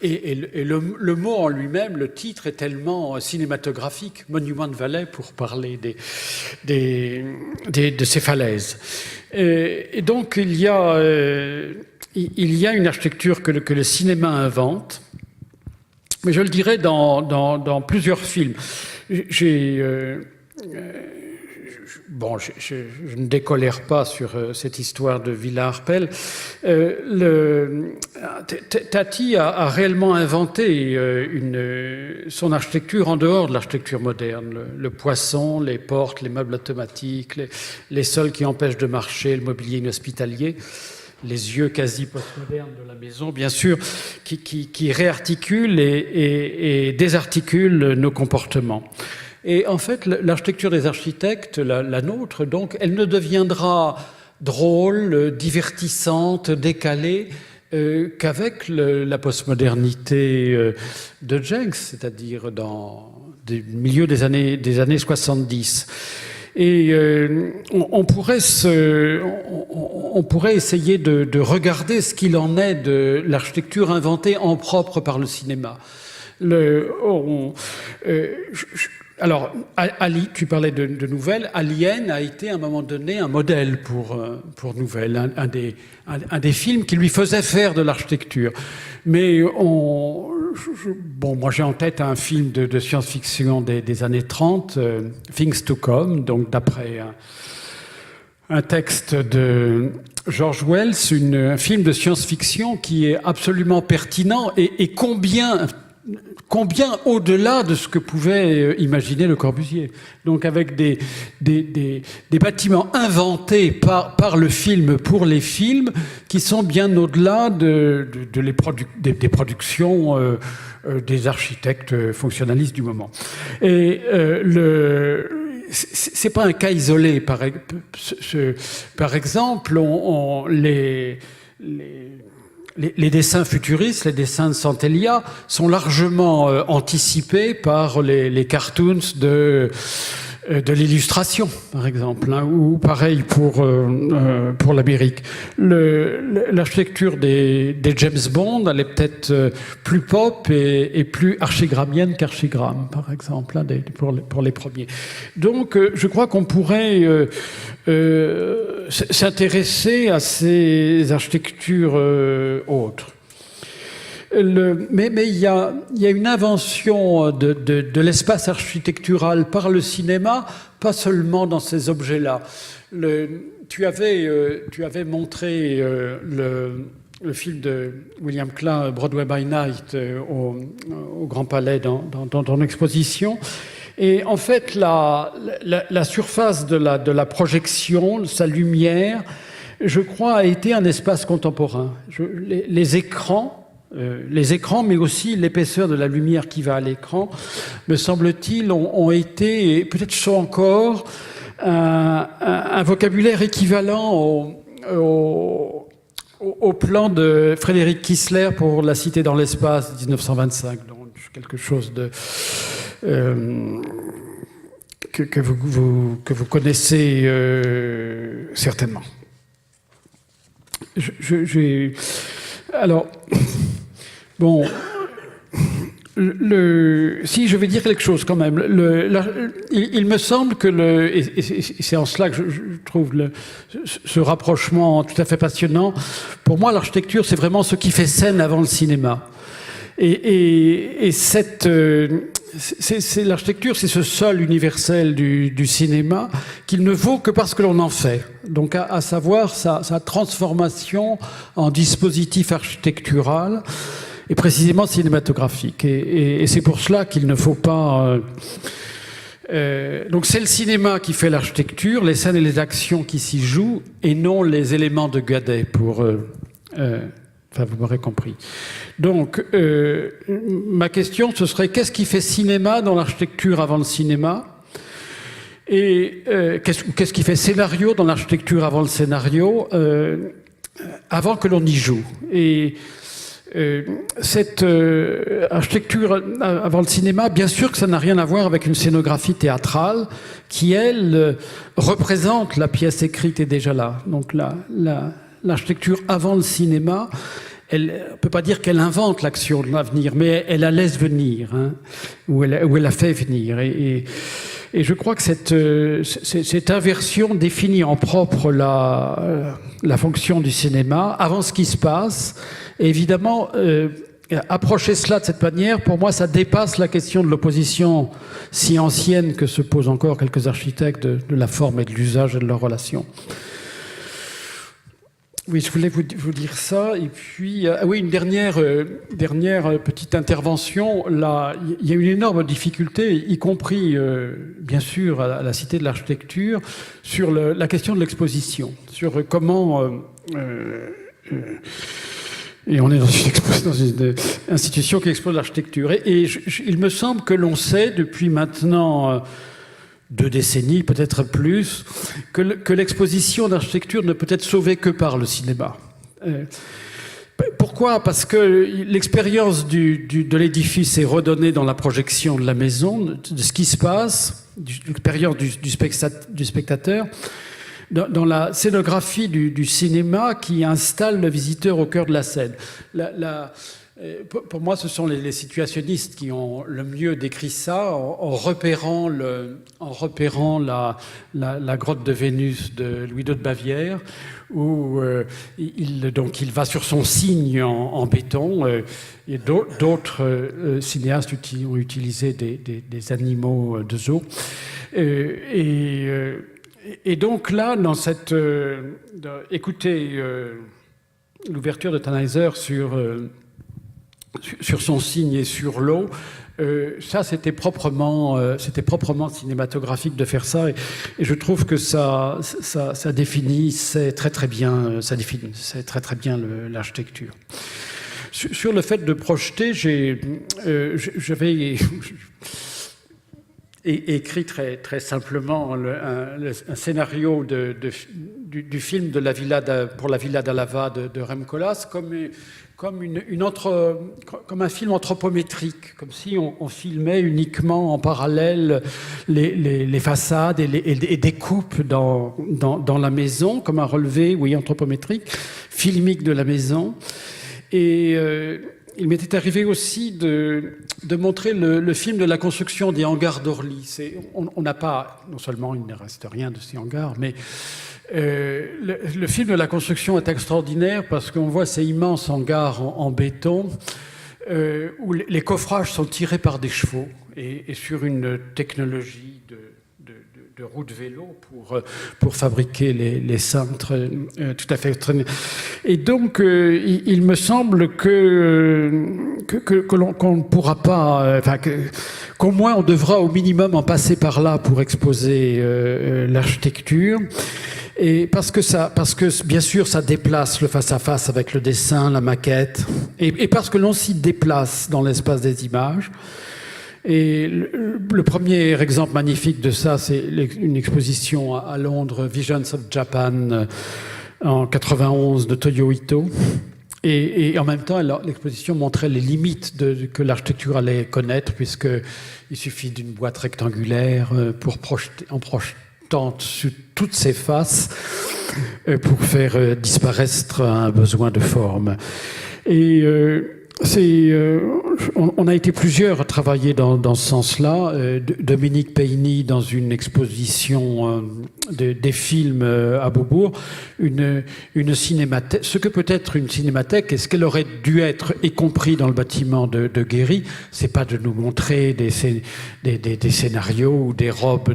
Et le mot en lui-même, le titre, est tellement cinématographique. Monument Valley, pour parler de ces falaises. Et donc, il y a une architecture que le cinéma invente. Mais je le dirais dans plusieurs films. Je ne décolère pas sur cette histoire de Villa Arpels. Tati a réellement inventé son architecture en dehors de l'architecture moderne. Le poisson, les portes, les meubles automatiques, les sols qui empêchent de marcher, le mobilier inhospitalier. les yeux quasi postmodernes de la maison, bien sûr, qui réarticulent et désarticulent nos comportements. Et en fait, l'architecture des architectes, la nôtre, donc, elle ne deviendra drôle, divertissante, décalée, qu'avec la postmodernité de Jenks, c'est-à-dire dans le milieu des années 70. Et on pourrait essayer de regarder ce qu'il en est de l'architecture inventée en propre par le cinéma. Alors, Ali, tu parlais de Nouvelle. Alien a été à un moment donné un modèle pour Nouvelle, un des films qui lui faisait faire de l'architecture. Mais moi j'ai en tête un film de science-fiction des années 30, Things to Come, donc d'après un texte de George Wells, un film de science-fiction qui est absolument pertinent et combien au-delà de ce que pouvait imaginer Le Corbusier. Donc avec des bâtiments inventés par le film pour les films qui sont bien au-delà des productions des architectes fonctionnalistes du moment. Et c'est pas un cas isolé. Par exemple, les dessins futuristes, les dessins de Santelia sont largement anticipés par les cartoons de l'illustration, par exemple, hein, ou pareil pour l'Amérique. L'architecture des James Bond, elle est peut-être plus pop et plus archigramienne qu'archigramme, par exemple, hein, pour les premiers. Donc, je crois qu'on pourrait s'intéresser à ces architectures autres. Mais il y a une invention de l'espace architectural par le cinéma, pas seulement dans ces objets-là. Tu avais montré le film de William Klein, Broadway by Night, au Grand Palais dans ton exposition. Et en fait, la surface de la projection, sa lumière, je crois, a été un espace contemporain. Les écrans, mais aussi l'épaisseur de la lumière qui va à l'écran, me semble-t-il, ont été, et peut-être sont encore, un vocabulaire équivalent au plan de Frédéric Kissler pour La Cité dans l'espace, 1925. Donc, quelque chose que vous connaissez certainement. Alors, bon, si je vais dire quelque chose quand même, il me semble que et c'est en cela que je trouve ce rapprochement tout à fait passionnant. Pour moi, l'architecture, c'est vraiment ce qui fait scène avant le cinéma. Et l'architecture, c'est ce sol universel du cinéma qu'il ne vaut que parce que l'on en fait. Donc, à savoir sa transformation en dispositif architectural et précisément cinématographique. Et c'est pour cela qu'il ne faut pas... donc, c'est le cinéma qui fait l'architecture, les scènes et les actions qui s'y jouent, et non les éléments de Guadet pour... Enfin, vous m'aurez compris. Donc, ma question, ce serait qu'est-ce qui fait cinéma dans l'architecture avant le cinéma? Et qu'est-ce qui fait scénario dans l'architecture avant le scénario, avant que l'on y joue? Et cette architecture avant le cinéma, bien sûr que ça n'a rien à voir avec une scénographie théâtrale qui, elle, représente la pièce écrite et déjà là. Donc, l'architecture avant le cinéma, on ne peut pas dire qu'elle invente l'action de l'avenir, mais elle la laisse venir, hein, ou elle la fait venir. Et je crois que cette inversion définit en propre la fonction du cinéma avant ce qui se passe. Et évidemment, approcher cela de cette manière, pour moi, ça dépasse la question de l'opposition si ancienne que se posent encore quelques architectes de la forme et de l'usage et de leurs relations. Oui, je voulais vous dire ça. Et puis, une dernière petite intervention. Là, il y a une énorme difficulté, y compris, bien sûr, à la Cité de l'Architecture, sur la question de l'exposition, sur comment Et on est dans une institution qui expose l'architecture. Et il me semble que l'on sait depuis maintenant 2 décennies, peut-être plus, que l'exposition d'architecture ne peut être sauvée que par le cinéma. Pourquoi ? Parce que l'expérience de l'édifice est redonnée dans la projection de la maison, de ce qui se passe, l'expérience du spectateur, dans la scénographie du cinéma qui installe le visiteur au cœur de la scène. Pour moi, ce sont les situationnistes qui ont le mieux décrit ça en repérant la grotte de Vénus de Louis II de Bavière, où il va sur son cygne en béton. Et d'autres cinéastes ont utilisé des animaux de zoo. Et donc là, dans cette... écoutez l'ouverture de Tannhäuser sur son cygne et sur l'eau, ça c'était proprement cinématographique de faire ça, et je trouve que ça définissait très très bien, l'architecture. Sur le fait de projeter, j'avais écrit très simplement un scénario du film pour la Villa d'Alava de Rem Koolhaas comme un film anthropométrique, comme si on filmait uniquement en parallèle les façades et des coupes dans la maison, comme un relevé, oui, anthropométrique, filmique de la maison. Et il m'était arrivé aussi de montrer le film de la construction des hangars d'Orly. On n'a pas, non seulement il ne reste rien de ces hangars, mais le film de la construction est extraordinaire parce qu'on voit ces immenses hangars en béton où les coffrages sont tirés par des chevaux et sur une technologie de roue de vélo pour fabriquer les cintres tout à fait extrêmes. Et donc, il me semble qu'on ne pourra pas, qu'au moins on devra au minimum en passer par là pour exposer l'architecture. Et parce que bien sûr ça déplace le face-à-face avec le dessin, la maquette, et parce que l'on s'y déplace dans l'espace des images. Et le premier exemple magnifique de ça, c'est une exposition à Londres, Visions of Japan, en 91 de Toyo Ito. Et en même temps, l'exposition montrait les limites que l'architecture allait connaître, puisqu'il suffit d'une boîte rectangulaire pour en projetant sur toutes ses faces pour faire disparaître un besoin de forme. Et on a été plusieurs à travailler dans ce sens-là. Dominique Payny, dans une exposition des films à Beaubourg, une cinémathèque, ce que peut être une cinémathèque et ce qu'elle aurait dû être, y compris dans le bâtiment de Guéry, c'est pas de nous montrer des scénarios ou des robes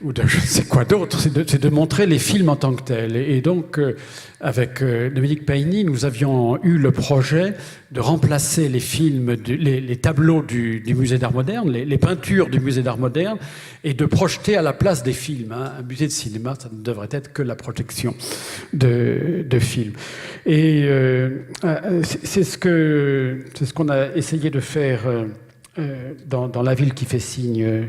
ou de je ne sais quoi d'autre, c'est de montrer les films en tant que tels. Et donc, avec Dominique Payny, nous avions eu le projet de remplacer les films, les tableaux du musée d'art moderne, les peintures du musée d'art moderne, et de projeter à la place des films. Un musée de cinéma, ça ne devrait être que la projection de films. Et c'est ce qu'on a essayé de faire dans La ville qui fait signe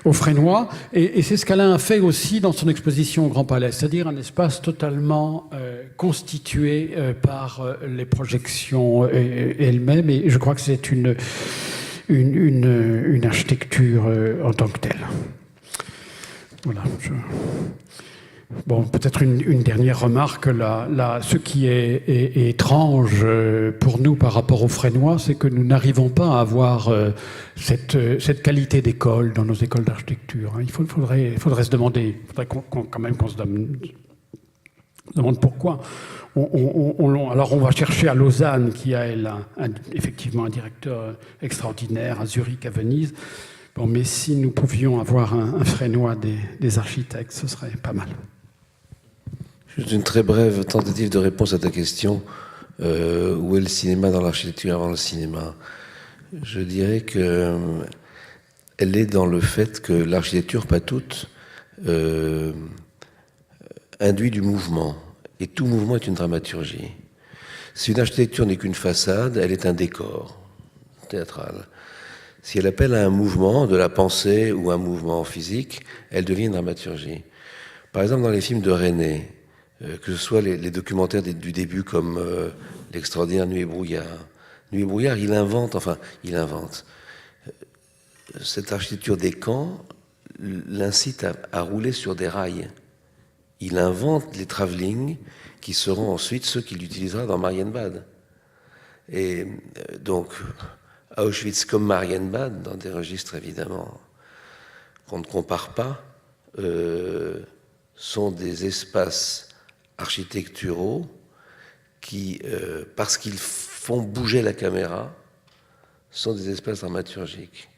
au Fresnoy, et c'est ce qu'Alain a fait aussi dans son exposition au Grand Palais, c'est-à-dire un espace totalement constitué par les projections elles-mêmes, et je crois que c'est une architecture en tant que telle. Voilà. Bon, peut-être une dernière remarque. Ce qui est étrange pour nous par rapport au Fresnoy, c'est que nous n'arrivons pas à avoir cette qualité d'école dans nos écoles d'architecture. Il faudrait se demander, quand même qu'on se demande pourquoi. Alors on va chercher à Lausanne, qui a effectivement un directeur extraordinaire, à Zurich, à Venise. Bon, mais si nous pouvions avoir un Fresnoy des architectes, ce serait pas mal. Juste une très brève tentative de réponse à ta question. Où est le cinéma dans l'architecture avant le cinéma? Je dirais que elle est dans le fait que l'architecture, pas toute, induit du mouvement. Et tout mouvement est une dramaturgie. Si une architecture n'est qu'une façade, elle est un décor théâtral. Si elle appelle à un mouvement de la pensée ou un mouvement physique, elle devient une dramaturgie. Par exemple, dans les films de René, que ce soit les documentaires du début comme l'extraordinaire Nuit et brouillard. Nuit et brouillard, il invente. Cette architecture des camps l'incite à rouler sur des rails. Il invente les travelling qui seront ensuite ceux qu'il utilisera dans Marienbad. Et donc, Auschwitz comme Marienbad, dans des registres évidemment qu'on ne compare pas, sont des espaces architecturaux qui, parce qu'ils font bouger la caméra, sont des espaces dramaturgiques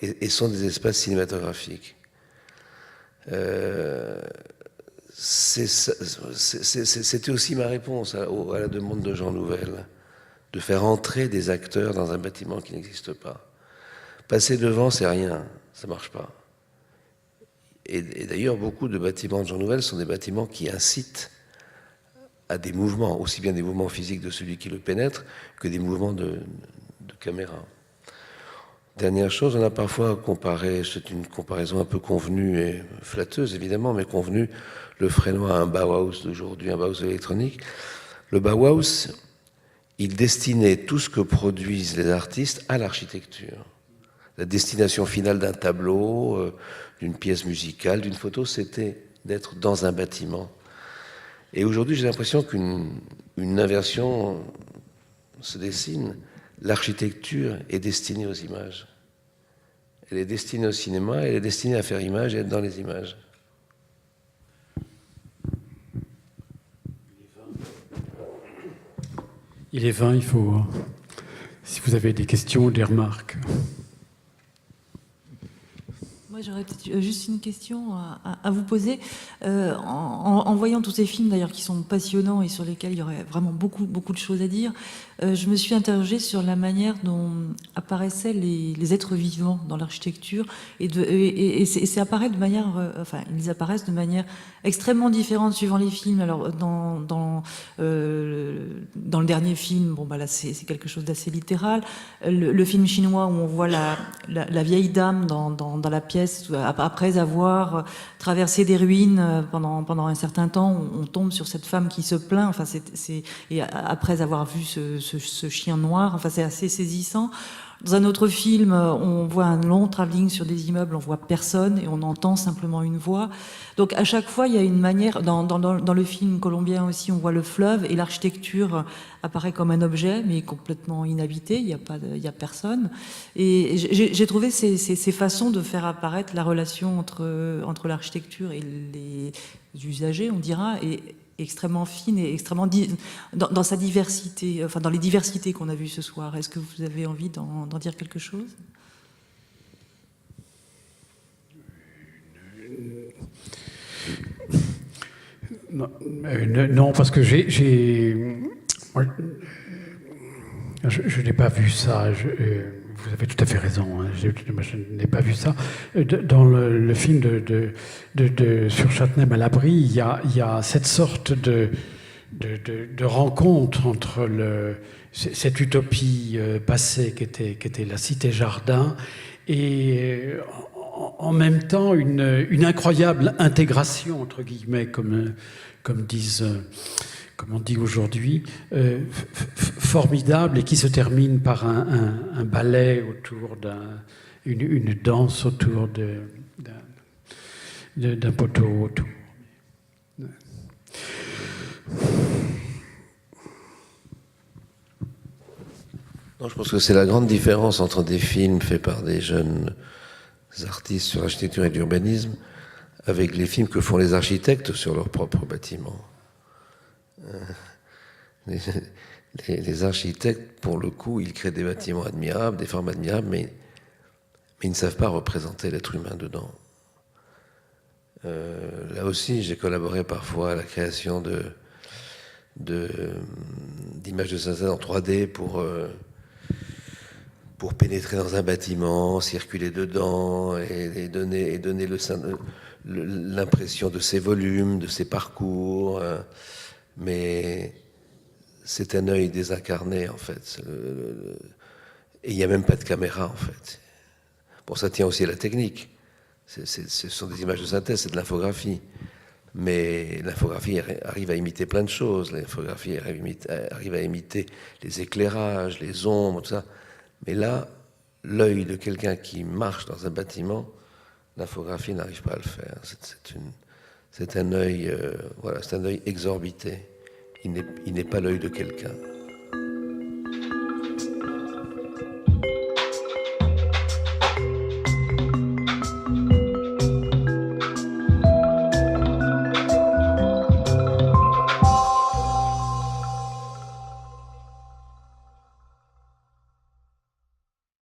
et sont des espaces cinématographiques. C'était aussi ma réponse à la demande de Jean Nouvel, de faire entrer des acteurs dans un bâtiment qui n'existe pas. Passer devant, c'est rien, ça marche pas. Et d'ailleurs, beaucoup de bâtiments de Jean Nouvel sont des bâtiments qui incitent à des mouvements, aussi bien des mouvements physiques de celui qui le pénètre que des mouvements de caméra. Dernière chose, on a parfois comparé, c'est une comparaison un peu convenue et flatteuse évidemment, mais convenue, le Fresnoy à un Bauhaus d'aujourd'hui, un Bauhaus électronique. Le Bauhaus, il destinait tout ce que produisent les artistes à l'architecture. La destination finale d'un tableau, d'une pièce musicale, d'une photo, c'était d'être dans un bâtiment. Et aujourd'hui, j'ai l'impression qu'une inversion se dessine. L'architecture est destinée aux images. Elle est destinée au cinéma, elle est destinée à faire image et être dans les images. Il est 20, il faut... Si vous avez des questions ou des remarques... Moi, j'aurais peut-être juste une question à vous poser. En voyant tous ces films, d'ailleurs, qui sont passionnants et sur lesquels il y aurait vraiment beaucoup de choses à dire, je me suis interrogée sur la manière dont apparaissaient les êtres vivants dans l'architecture. Et c'est apparaît de manière... ils apparaissent de manière extrêmement différente suivant les films. Alors, dans le dernier film, là, c'est quelque chose d'assez littéral. Le film chinois où on voit la vieille dame dans la pièce, après avoir traversé des ruines pendant un certain temps, on tombe sur cette femme qui se plaint. Et après avoir vu ce chien noir, c'est assez saisissant. Dans un autre film, on voit un long travelling sur des immeubles, on voit personne et on entend simplement une voix. Donc à chaque fois, il y a une manière. Dans le film colombien aussi, on voit le fleuve et l'architecture apparaît comme un objet, mais complètement inhabité. Il y a personne. Et j'ai trouvé ces façons de faire apparaître la relation entre l'architecture et les usagers, on dira, et extrêmement fine et extrêmement dans sa diversité, dans les diversités qu'on a vues ce soir. Est-ce que vous avez envie d'en dire quelque chose ? Non, parce que je n'ai pas vu ça. Vous avez tout à fait raison. Hein, je n'ai pas vu ça. Dans le film sur Châtenay-Malabry, il y a cette sorte de rencontre entre cette utopie passée qui était la cité-jardin et en même temps une incroyable intégration, entre guillemets, comme on dit aujourd'hui, formidable et qui se termine par un ballet autour une danse autour d'un poteau autour. Non, je pense que c'est la grande différence entre des films faits par des jeunes artistes sur l'architecture et l'urbanisme avec les films que font les architectes sur leurs propres bâtiments. Les architectes, pour le coup, ils créent des bâtiments admirables, des formes admirables, mais ils ne savent pas représenter l'être humain dedans. Là aussi, j'ai collaboré parfois à la création d'images de synthèse en 3D pour pour pénétrer dans un bâtiment, circuler dedans et donner l'impression de ses volumes, de ses parcours. Mais c'est un œil désincarné, en fait. Et il n'y a même pas de caméra, en fait. Bon, ça tient aussi à la technique. Ce sont des images de synthèse, c'est de l'infographie. Mais l'infographie arrive à imiter plein de choses. L'infographie arrive à imiter les éclairages, les ombres, tout ça. Mais là, l'œil de quelqu'un qui marche dans un bâtiment, l'infographie n'arrive pas à le faire. C'est un œil, voilà, c'est un œil exorbité. Il n'est pas l'œil de quelqu'un.